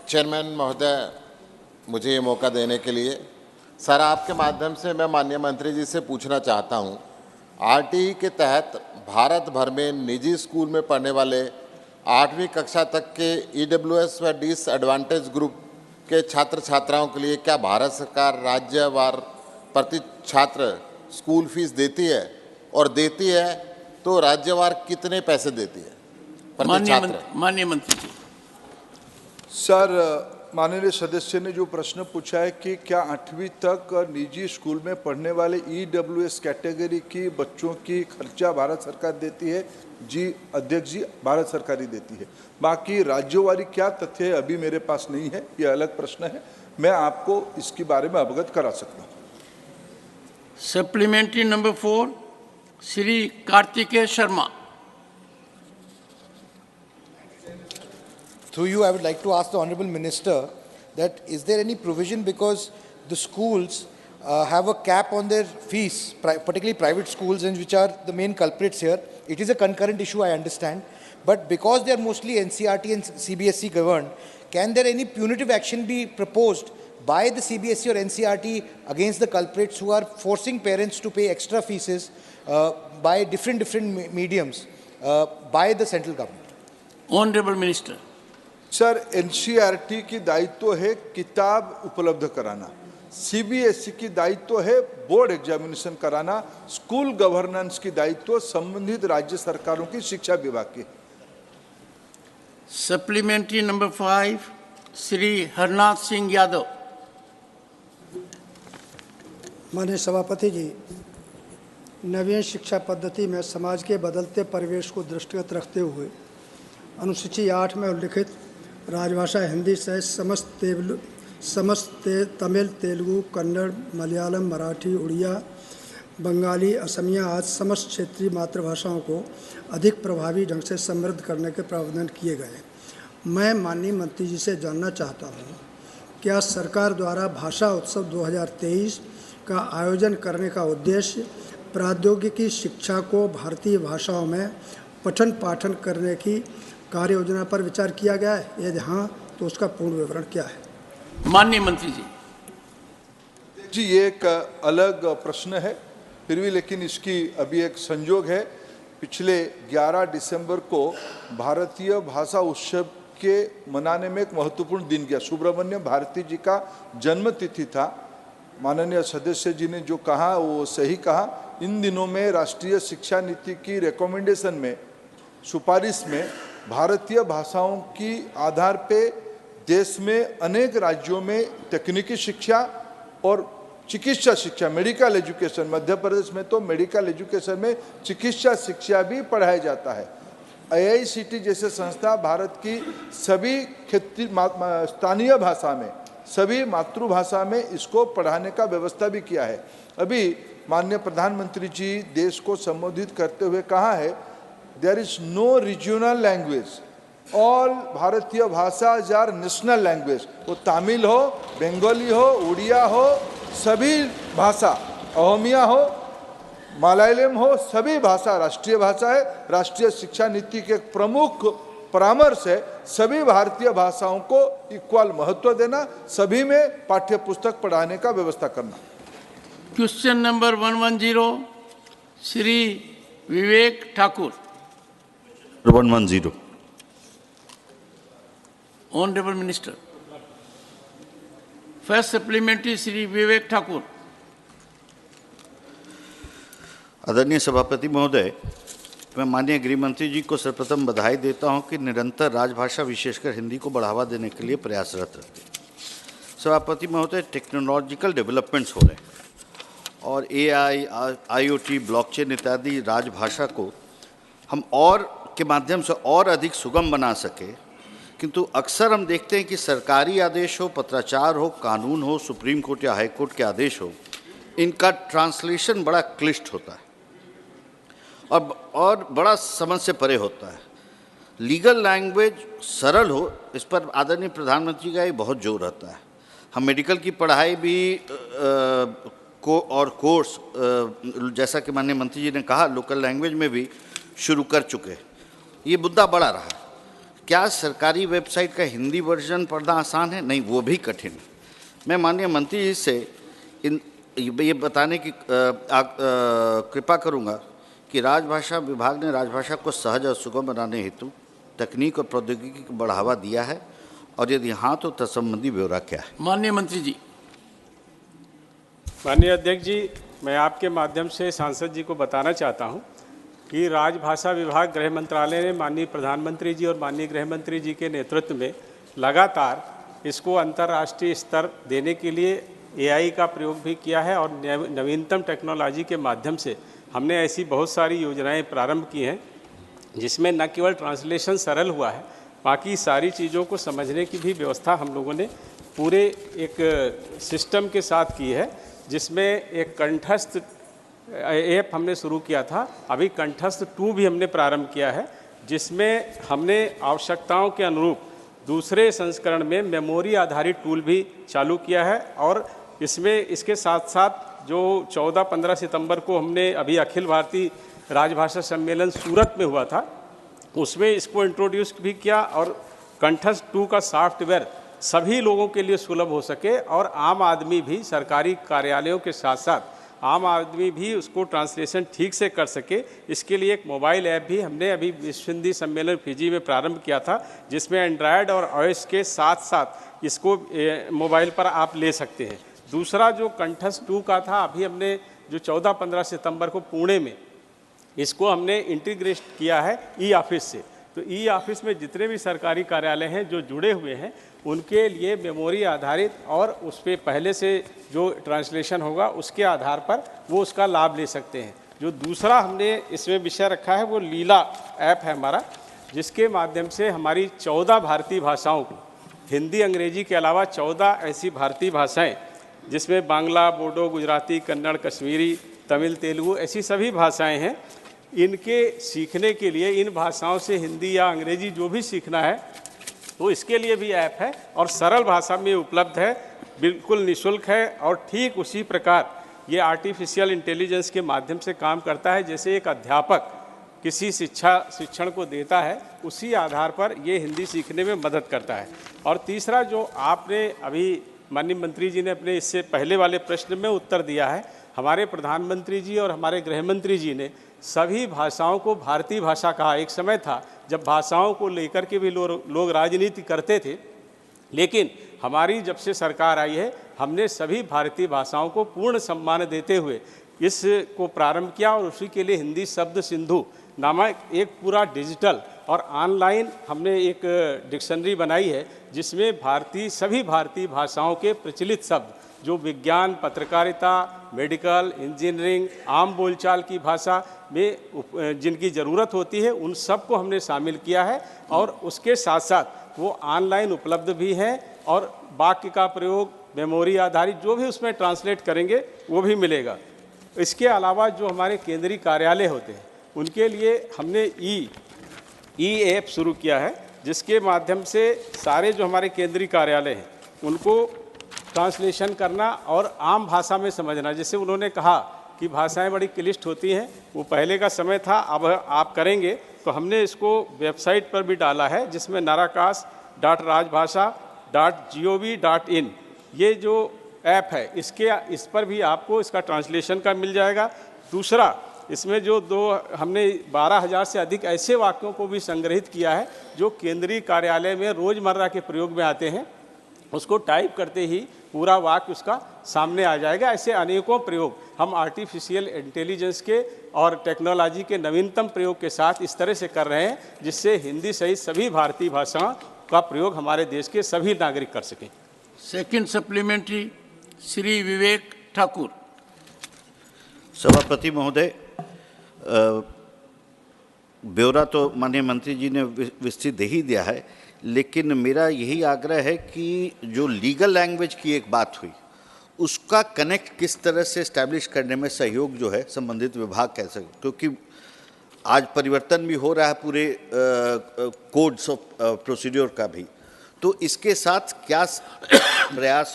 Chairman महोदय, मुझे ये मौका देने के लिए sir आपके माध्यम से मैं माननीय मंत्री जी से पूछना चाहता हूँ, आरटीई के तहत भारत भर में निजी स्कूल में पढ़ने वाले 8वीं कक्षा तक के ईडब्ल्यूएस व डिसएडवांटेज ग्रुप के छात्र छात्राओं के लिए क्या भारत सरकार राज्यवार प्रति छात्र स्कूल फीस देती है, और देती है तो राज्यवार कितने पैसे देती है प्रति छात्र? माननीय मंत्री जी। सर, माननीय सदस्य ने जो प्रश्न पूछा है कि क्या 8वीं तक निजी स्कूल में पढ़ने वाले ईडब्ल्यूएस कैटेगरी की बच्चों की खर्चा भारत सरकार देती है? जी अध्यक्ष जी, भारत सरकार ही देती है। बाकी राज्योवारी क्या तथ्य है अभी मेरे पास नहीं है, ये अलग प्रश्न है, मैं आपको इसके बारे में अवगत करा सकता हूँ। Supplementary number 4, Shri Kartikeya Sharma. Through you, I would like to ask the Honourable Minister that is there any provision, because the schools have a cap on their fees, particularly private schools, and which are the main culprits here. It is a concurrent issue, I understand, but because they are mostly NCERT and CBSE governed, can there any punitive action be proposed by the CBSE or NCERT against the culprits who are forcing parents to pay extra fees by different mediums by the central government? Honourable Minister. Sir, NCERT की दायित्व है किताब उपलब्ध कराना, CBSE की दायित्व है board examination कराना, स्कूल गवर्नेंस की दायित्व संबंधित राज्य सरकारों की शिक्षा विभाग की। Supplementary number 5, Shri Harnath Singh Yadav. माननीय सभापति जी, नवीन शिक्षा पद्धति में समाज के बदलते परिवेश को दृष्टिगत रखते हुए अनुसूची 8 में उल्लिखित राजभाषा हिंदी सहित समस्त तमिल, तेलुगु, कन्नड़, मलयालम, मराठी, उड़िया, बंगाली, असमिया आदि समस्त क्षेत्रीय मातृभाषाओं को अधिक प्रभावी ढंग से समृद्ध करने के प्रावधान किए गए। मैं माननीय मंत्री जी से जानना चाहता हूँ, क्या सरकार द्वारा भाषा उत्सव 2023 का आयोजन करने का उद्देश्य प्रौद्योगिकी शिक्षा को भारतीय भाषाओं में पठन पाठन करने की कार्य योजना पर विचार किया गया है? यदि हाँ, तो उसका पूर्ण विवरण क्या है? माननीय मंत्री जी। जी, ये एक अलग प्रश्न है, फिर भी लेकिन इसकी अभी एक संयोग है। पिछले 11 दिसंबर को भारतीय भाषा उत्सव के मनाने में एक महत्वपूर्ण दिन गया। सुब्रमण्यम भारती जी का जन्म तिथि था। माननीय सदस्य जी ने जो कहा वो सही कहा। इन दिनों में राष्ट्रीय शिक्षा नीति की रिकमेंडेशन में, सुपारिश में भारतीय भाषाओं की आधार पे देश में अनेक राज्यों में तकनीकी शिक्षा और चिकित्सा शिक्षा, मेडिकल एजुकेशन, मध्य प्रदेश में तो मेडिकल एजुकेशन में चिकित्सा शिक्षा भी पढ़ाया जाता है। IICT जैसे संस्था भारत की सभी क्षेत्रीय स्थानीय भाषा में, सभी मातृभाषा में इसको पढ़ाने का व्यवस्था भी किया है। अभी माननीय प्रधानमंत्री जी देश को संबोधित करते हुए कहा है, there is no regional language, all भारतीय भाषा आर नेशनल लैंग्वेज। वो तमिल हो, बंगाली हो, उड़िया हो, सभी भाषा, अहोमिया हो, मलयालम हो, सभी भाषा राष्ट्रीय भाषा है। राष्ट्रीय शिक्षा नीति के प्रमुख परामर्श है सभी भारतीय भाषाओं को इक्वल महत्व देना, सभी में पाठ्य पुस्तक पढ़ाने का व्यवस्था करना। Question number 110, Shri Vivek Thakur. 110। Honourable minister, first supplementary Shri Vivek Thakur. आदरणीय सभापति महोदय, मैं माननीय गृह मंत्री जी को सर्वप्रथम बधाई देता हूं कि निरंतर राजभाषा विशेषकर हिंदी को बढ़ावा देने के लिए प्रयासरत रहते हैं। सभापति महोदय, टेक्नोलॉजिकल डेवलपमेंट्स हो रहे हैं और AI, IoT, ब्लॉकचेन इत्यादि राजभाषा को हम और के माध्यम से और अधिक सुगम बना सके, किंतु अक्सर हम देखते हैं कि सरकारी आदेश हो, पत्राचार हो, कानून हो, सुप्रीम कोर्ट या हाई कोर्ट के आदेश हो, इनका ट्रांसलेशन बड़ा क्लिष्ट होता है और बड़ा समझ से परे होता है। लीगल लैंग्वेज सरल हो, इस पर आदरणीय प्रधानमंत्री का ही बहुत जोर रहता है। हम मेडिकल की पढ़ाई भी कोर्स जैसा कि माननीय मंत्री जी ने कहा, लोकल लैंग्वेज में भी शुरू कर चुके हैं। ये मुद्दा बड़ा रहा है। क्या सरकारी वेबसाइट का हिंदी वर्जन पढ़ना आसान है? नहीं, वो भी कठिन है। मैं माननीय मंत्री जी से ये बताने की कृपा करूंगा कि राजभाषा विभाग ने राजभाषा को सहज और सुगम बनाने हेतु तकनीक और प्रौद्योगिकी को बढ़ावा दिया है, और यदि हाँ तो तत्संबंधी ब्यौरा क्या है? माननीय मंत्री जी। माननीय अध्यक्ष जी, मैं आपके माध्यम से सांसद जी को बताना चाहता हूं कि राजभाषा विभाग गृह मंत्रालय ने माननीय प्रधानमंत्री जी और माननीय गृह मंत्री जी के नेतृत्व में लगातार इसको अंतर्राष्ट्रीय स्तर देने के लिए AI का प्रयोग भी किया है और नवीनतम टेक्नोलॉजी के माध्यम से हमने ऐसी बहुत सारी योजनाएं प्रारंभ की हैं जिसमें न केवल ट्रांसलेशन सरल हुआ है, बाकी सारी चीज़ों को समझने की भी व्यवस्था हम लोगों ने पूरे एक सिस्टम के साथ की है, जिसमें एक कंठस्थ ऐप हमने शुरू किया था। अभी कंठस्थ 2 भी हमने प्रारंभ किया है, जिसमें हमने आवश्यकताओं के अनुरूप दूसरे संस्करण में मेमोरी आधारित टूल भी चालू किया है। और इसमें इसके साथ साथ जो 14-15 सितंबर को हमने अभी अखिल भारतीय राजभाषा सम्मेलन सूरत में हुआ था, उसमें इसको इंट्रोड्यूस भी किया और कंठस्थ 2 का सॉफ्टवेयर सभी लोगों के लिए सुलभ हो सके और आम आदमी भी सरकारी कार्यालयों के साथ साथ आम आदमी भी उसको ट्रांसलेशन ठीक से कर सके, इसके लिए एक मोबाइल ऐप भी हमने अभी विश्व हिंदी सम्मेलन फिजी में प्रारंभ किया था, जिसमें एंड्रॉयड और iOS के साथ साथ इसको मोबाइल पर आप ले सकते हैं। दूसरा जो कंठस्थ 2 का था, अभी हमने जो 14-15 सितंबर को पुणे में इसको हमने इंटीग्रेट किया है ई-ऑफिस से। तो ई-ऑफिस में जितने भी सरकारी कार्यालय हैं जो जुड़े हुए हैं, उनके लिए मेमोरी आधारित और उस पर पहले से जो ट्रांसलेशन होगा उसके आधार पर वो उसका लाभ ले सकते हैं। जो दूसरा हमने इसमें विषय रखा है वो लीला ऐप है हमारा, जिसके माध्यम से हमारी 14 भारतीय भाषाओं को, हिंदी अंग्रेजी के अलावा 14 ऐसी भारतीय भाषाएं जिसमें बांग्ला, बोडो, गुजराती, कन्नड़, कश्मीरी, तमिल, तेलुगु ऐसी सभी भाषाएं हैं। इनके सीखने के लिए इन भाषाओं से हिंदी या अंग्रेजी जो भी सीखना है तो इसके लिए भी ऐप है और सरल भाषा में उपलब्ध है, बिल्कुल निःशुल्क है और ठीक उसी प्रकार ये आर्टिफिशियल इंटेलिजेंस के माध्यम से काम करता है। जैसे एक अध्यापक किसी शिक्षण को देता है, उसी आधार पर ये हिंदी सीखने में मदद करता है। और तीसरा जो आपने अभी माननीय मंत्री जी ने अपने इससे पहले वाले प्रश्न में उत्तर दिया है, हमारे प्रधानमंत्री जी और हमारे गृह मंत्री जी ने सभी भाषाओं को भारतीय भाषा कहा। एक समय था जब भाषाओं को लेकर के भी लोग राजनीति करते थे, लेकिन हमारी जब से सरकार आई है हमने सभी भारतीय भाषाओं को पूर्ण सम्मान देते हुए इसको प्रारंभ किया और उसी के लिए हिंदी शब्द सिंधु नामक एक पूरा डिजिटल और ऑनलाइन हमने एक डिक्शनरी बनाई है, जिसमें सभी भारतीय भाषाओं के प्रचलित शब्द जो विज्ञान, पत्रकारिता, मेडिकल, इंजीनियरिंग, आम बोलचाल की भाषा में जिनकी ज़रूरत होती है उन सब को हमने शामिल किया है। और उसके साथ साथ वो ऑनलाइन उपलब्ध भी हैं और वाक्य का प्रयोग, मेमोरी आधारित जो भी उसमें ट्रांसलेट करेंगे वो भी मिलेगा। इसके अलावा जो हमारे केंद्रीय कार्यालय होते हैं उनके लिए हमने ई ऐप शुरू किया है, जिसके माध्यम से सारे जो हमारे केंद्रीय कार्यालय हैं उनको ट्रांसलेशन करना और आम भाषा में समझना। जैसे उन्होंने कहा कि भाषाएं बड़ी क्लिष्ट होती हैं, वो पहले का समय था, अब आप करेंगे तो हमने इसको वेबसाइट पर भी डाला है, जिसमें narakas.rajbhasha.gov.in ये जो ऐप है इस पर भी आपको इसका ट्रांसलेशन का मिल जाएगा। दूसरा, इसमें जो हमने 12,000 से अधिक ऐसे वाक्यों को भी संग्रहित किया है जो केंद्रीय कार्यालय में रोज़मर्रा के प्रयोग में आते हैं, उसको टाइप करते ही पूरा वाक्य उसका सामने आ जाएगा। ऐसे अनेकों प्रयोग हम आर्टिफिशियल इंटेलिजेंस के और टेक्नोलॉजी के नवीनतम प्रयोग के साथ इस तरह से कर रहे हैं, जिससे हिंदी सहित सभी भारतीय भाषाओं का प्रयोग हमारे देश के सभी नागरिक कर सकें। Second supplementary, Shri Vivek Thakur. सभापति महोदय, ब्यौरा तो माननीय मंत्री जी ने विस्तृत दे ही दिया है, लेकिन मेरा यही आग्रह है कि जो लीगल लैंग्वेज की एक बात हुई उसका कनेक्ट किस तरह से एस्टैब्लिश करने में सहयोग जो है संबंधित विभाग कर सके, क्योंकि आज परिवर्तन भी हो रहा है पूरे कोड्स ऑफ प्रोसीड्योर का भी, तो इसके साथ क्या प्रयास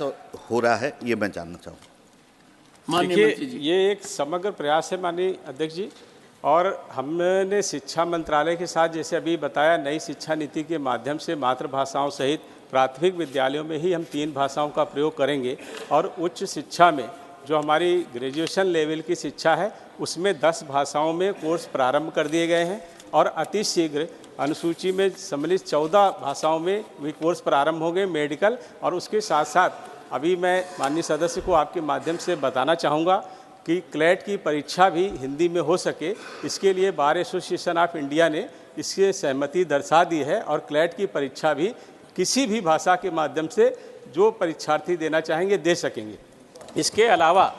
हो रहा है ये मैं जानना चाहूँगा। देखिए, ये एक समग्र प्रयास है माननीय अध्यक्ष जी, और हमने शिक्षा मंत्रालय के साथ जैसे अभी बताया नई शिक्षा नीति के माध्यम से मातृभाषाओं सहित प्राथमिक विद्यालयों में ही हम 3 भाषाओं का प्रयोग करेंगे और उच्च शिक्षा में जो हमारी ग्रेजुएशन लेवल की शिक्षा है उसमें 10 भाषाओं में कोर्स प्रारंभ कर दिए गए हैं और अति शीघ्र अनुसूची में सम्मिलित 14 भाषाओं में भी कोर्स प्रारंभ होंगे मेडिकल। और उसके साथ साथ अभी मैं माननीय सदस्य को आपके माध्यम से बताना चाहूँगा कि क्लैट की परीक्षा भी हिंदी में हो सके, इसके लिए बार एसोसिएशन ऑफ इंडिया ने इसकी सहमति दर्शा दी है और क्लैट की परीक्षा भी किसी भी भाषा के माध्यम से जो परीक्षार्थी देना चाहेंगे दे सकेंगे। इसके अलावा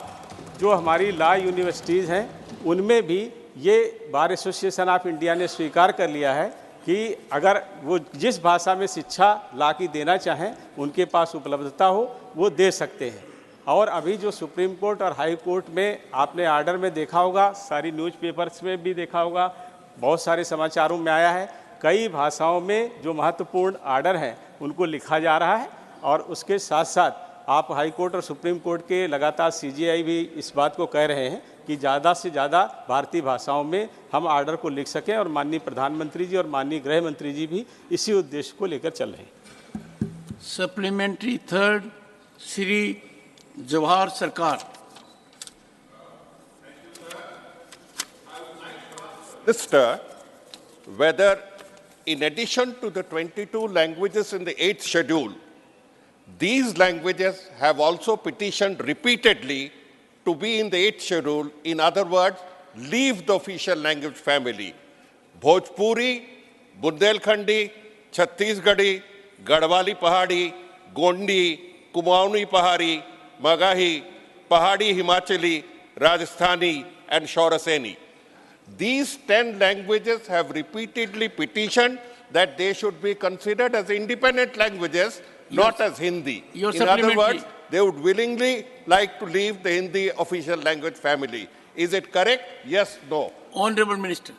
जो हमारी लॉ यूनिवर्सिटीज़ हैं उनमें भी ये बार एसोसिएशन ऑफ इंडिया ने स्वीकार कर लिया है कि अगर वो जिस भाषा में शिक्षा लॉ की देना चाहें उनके पास उपलब्धता हो वो दे सकते हैं। और अभी जो सुप्रीम कोर्ट और हाई कोर्ट में आपने आर्डर में देखा होगा, सारी न्यूज़पेपर्स में भी देखा होगा, बहुत सारे समाचारों में आया है, कई भाषाओं में जो महत्वपूर्ण आर्डर हैं उनको लिखा जा रहा है। और उसके साथ साथ आप हाई कोर्ट और सुप्रीम कोर्ट के लगातार CJI भी इस बात को कह रहे हैं कि ज़्यादा से ज़्यादा भारतीय भाषाओं में हम आर्डर को लिख सकें, और माननीय प्रधानमंत्री जी और माननीय गृह मंत्री जी भी इसी उद्देश्य को लेकर चल रहे हैं। सप्लीमेंट्री थर्ड, श्री जवाहर सरकार। Mr. whether in addition to the 22 languages in the 8th schedule, these languages have also petitioned repeatedly to be in the 8th schedule, in other words, leave the official language family. Bhojpuri, Bundelkhandi, Chhattisgarhi, Garhwali Pahadi, Gondi, Kumauni Pahari, Magahi, Pahadi Himachali, Rajasthani, and Shauraseni. These 10 languages have repeatedly petitioned that they should be considered as independent languages, not as Hindi. In other words, they would willingly like to leave the Hindi official language family. Is it correct? Yes, no. Honorable Minister,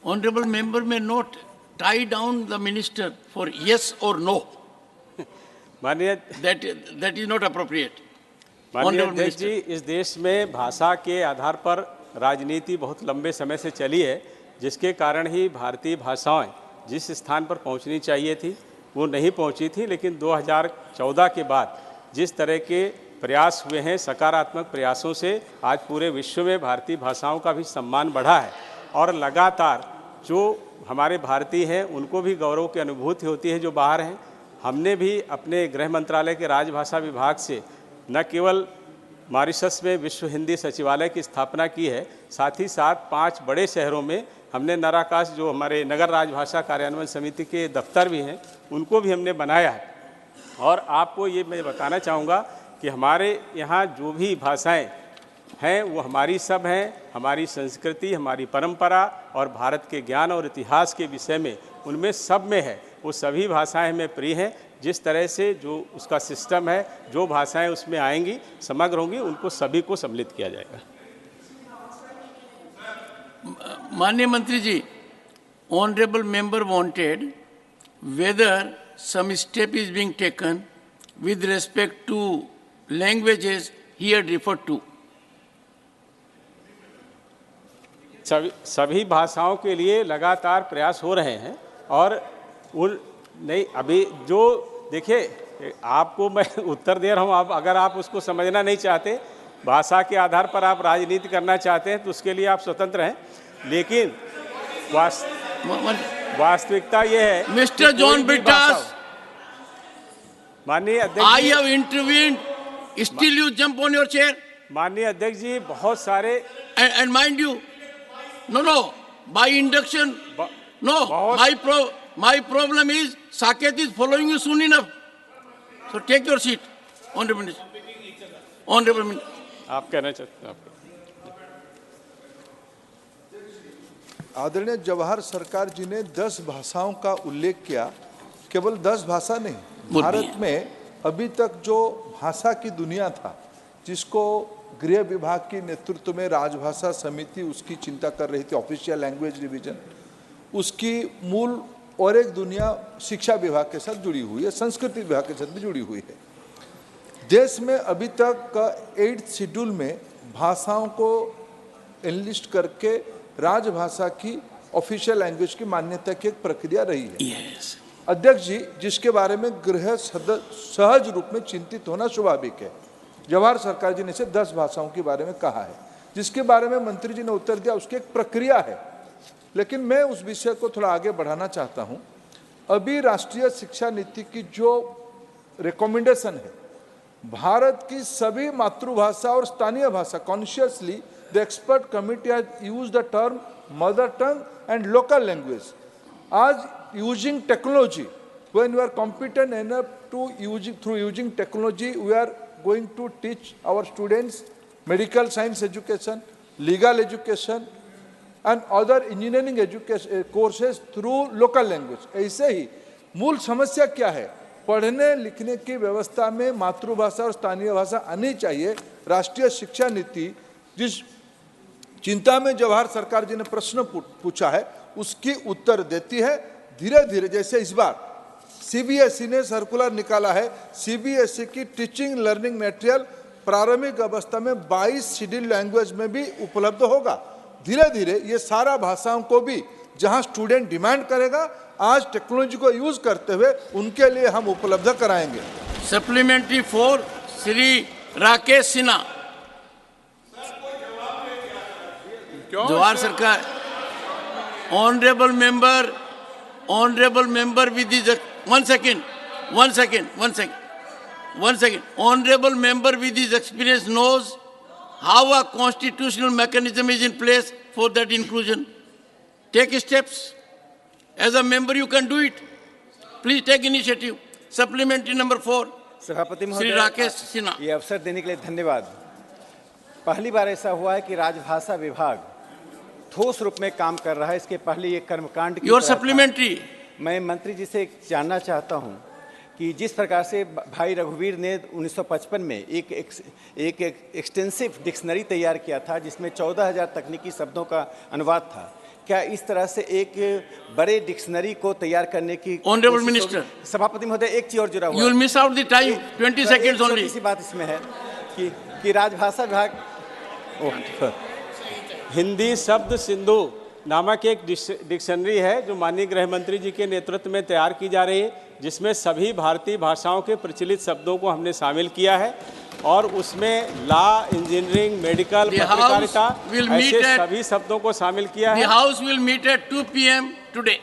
Honorable Member may note tie down the minister for yes or no. माननीय That is not appropriate. माननीय Honorable अध्यक्ष जी, इस देश में भाषा के आधार पर राजनीति बहुत लंबे समय से चली है, जिसके कारण ही भारतीय भाषाएं जिस स्थान पर पहुंचनी चाहिए थी वो नहीं पहुंची थी। लेकिन 2014 के बाद जिस तरह के प्रयास हुए हैं, सकारात्मक प्रयासों से आज पूरे विश्व में भारतीय भाषाओं का भी सम्मान बढ़ा है और लगातार जो हमारे भारतीय हैं उनको भी गौरव की अनुभूति होती है जो बाहर हैं। हमने भी अपने गृह मंत्रालय के राजभाषा विभाग से न केवल मॉरिशस में विश्व हिंदी सचिवालय की स्थापना की है, साथ ही साथ 5 बड़े शहरों में हमने नराकाश जो हमारे नगर राजभाषा कार्यान्वयन समिति के दफ्तर भी हैं उनको भी हमने बनाया है। और आपको ये मैं बताना चाहूँगा कि हमारे यहाँ जो भी भाषाएं हैं वो हमारी सब हैं, हमारी संस्कृति, हमारी परंपरा और भारत के ज्ञान और इतिहास के विषय में उनमें सब में है। वो सभी भाषाएं हमें प्रिय हैं। जिस तरह से जो उसका सिस्टम है, जो भाषाएं उसमें आएंगी, समग्र होंगी, उनको सभी को सम्मिलित किया जाएगा। माननीय मंत्री ji, honourable member wanted whether some step is being taken with respect to languages he had referred to. सभी भाषाओं के लिए लगातार प्रयास हो रहे हैं और उन नहीं अभी जो देखिए आपको मैं उत्तर दे रहा हूँ, आप अगर आप उसको समझना नहीं चाहते, भाषा के आधार पर आप राजनीति करना चाहते हैं तो उसके लिए आप स्वतंत्र हैं, लेकिन वास्तविकता ये है। मिस्टर जॉन ब्रिटास, माननीय अध्यक्ष, I have intervened, still you jump on your chair. माननीय अध्यक्ष जी, बहुत सारे and mind you, no, by induction, no, my problem is Saket is following you soon enough. So take your seat, Honorable Minister. Honorable Minister. आप कहना चाहते हैं? आदरणीय जवाहर सरकार जी ने 10 भाषाओं का उल्लेख किया। केवल 10 भाषा नहीं, भारत में अभी तक जो भाषा की दुनिया था, जिसको गृह विभाग के नेतृत्व में राजभाषा समिति उसकी चिंता कर रही थी, ऑफिशियल लैंग्वेज डिवीजन, उसकी मूल और एक दुनिया शिक्षा विभाग के साथ जुड़ी हुई है, संस्कृति विभाग के साथ भी जुड़ी हुई है। देश में अभी तक 8th शेड्यूल में भाषाओं को एनलिस्ट करके राजभाषा की ऑफिशियल लैंग्वेज की मान्यता की एक प्रक्रिया रही है। अध्यक्ष जी, जिसके बारे में गृह सहज रूप में चिंतित होना स्वाभाविक है। जवाहर सरकार जी ने से 10 भाषाओं के बारे में कहा है, जिसके बारे में मंत्री जी ने उत्तर दिया, उसकी एक प्रक्रिया है। लेकिन मैं उस विषय को थोड़ा आगे बढ़ाना चाहता हूं। अभी राष्ट्रीय शिक्षा नीति की जो रिकमेंडेशन है, भारत की सभी मातृभाषा और स्थानीय भाषा, consciously the expert committee has used the term mother tongue and local language. आज using technology, when we are competent enough to through using technology, we are going to teach our students medical science education, legal education and other engineering education courses through local language। ऐसे ही मूल समस्या क्या है? पढ़ने लिखने की व्यवस्था में मातृभाषा और स्थानीय भाषा आनी चाहिए। राष्ट्रीय शिक्षा नीति जिस चिंता में जवाहर सरकार जी ने प्रश्न पूछा है, उसकी उत्तर देती है। धीरे धीरे, जैसे इस बार सीबीएसई ने सर्कुलर निकाला है, सीबीएसई की टीचिंग लर्निंग मटेरियल प्रारंभिक अवस्था में 22 शेड्यूल लैंग्वेज में भी उपलब्ध होगा। धीरे धीरे ये सारा भाषाओं को भी जहां स्टूडेंट डिमांड करेगा, आज टेक्नोलॉजी को यूज करते हुए उनके लिए हम उपलब्ध कराएंगे। सप्लीमेंट्री 4 श्री राकेश सिन्हा। जवाहर सरकार, honourable member with his one second. Honorable member with his experience knows how a constitutional mechanism is in place for that inclusion. Take steps. As a member, you can do it. Please take initiative. Supplementary number 4. सभापति श्री राकेश सिन्हा। ये अवसर देने के लिए धन्यवाद। पहली बार ऐसा हुआ है कि राजभाषा विभाग ठोस रूप में काम कर रहा है। इसके पहले ये कर्मकांड की योर सप्लीमेंट्री। मैं मंत्री जी से जानना चाहता हूं कि जिस प्रकार से भाई रघुवीर ने 1955 में एक एक्सटेंसिव डिक्शनरी तैयार किया था, जिसमें 14,000 तकनीकी शब्दों का अनुवाद था, क्या इस तरह से एक बड़े डिक्शनरी को तैयार करने की ऑनरेबल कोशिश मिनिस्टर, होगी? सभापति महोदय, एक चीज और जुड़ा हुआ you will miss out the time, 20 seconds only. छोटी सी बात इसमें है कि राजभाषा विभाग हिंदी शब्द सिंधु नामक एक डिक्शनरी है जो माननीय गृह मंत्री जी के नेतृत्व में तैयार की जा रही है, जिसमें सभी भारतीय भाषाओं के प्रचलित शब्दों को हमने शामिल किया है और उसमें लॉ, इंजीनियरिंग, मेडिकल, पत्रकारिता ऐसे सभी शब्दों को शामिल किया है। The House will meet at 2 p.m. today.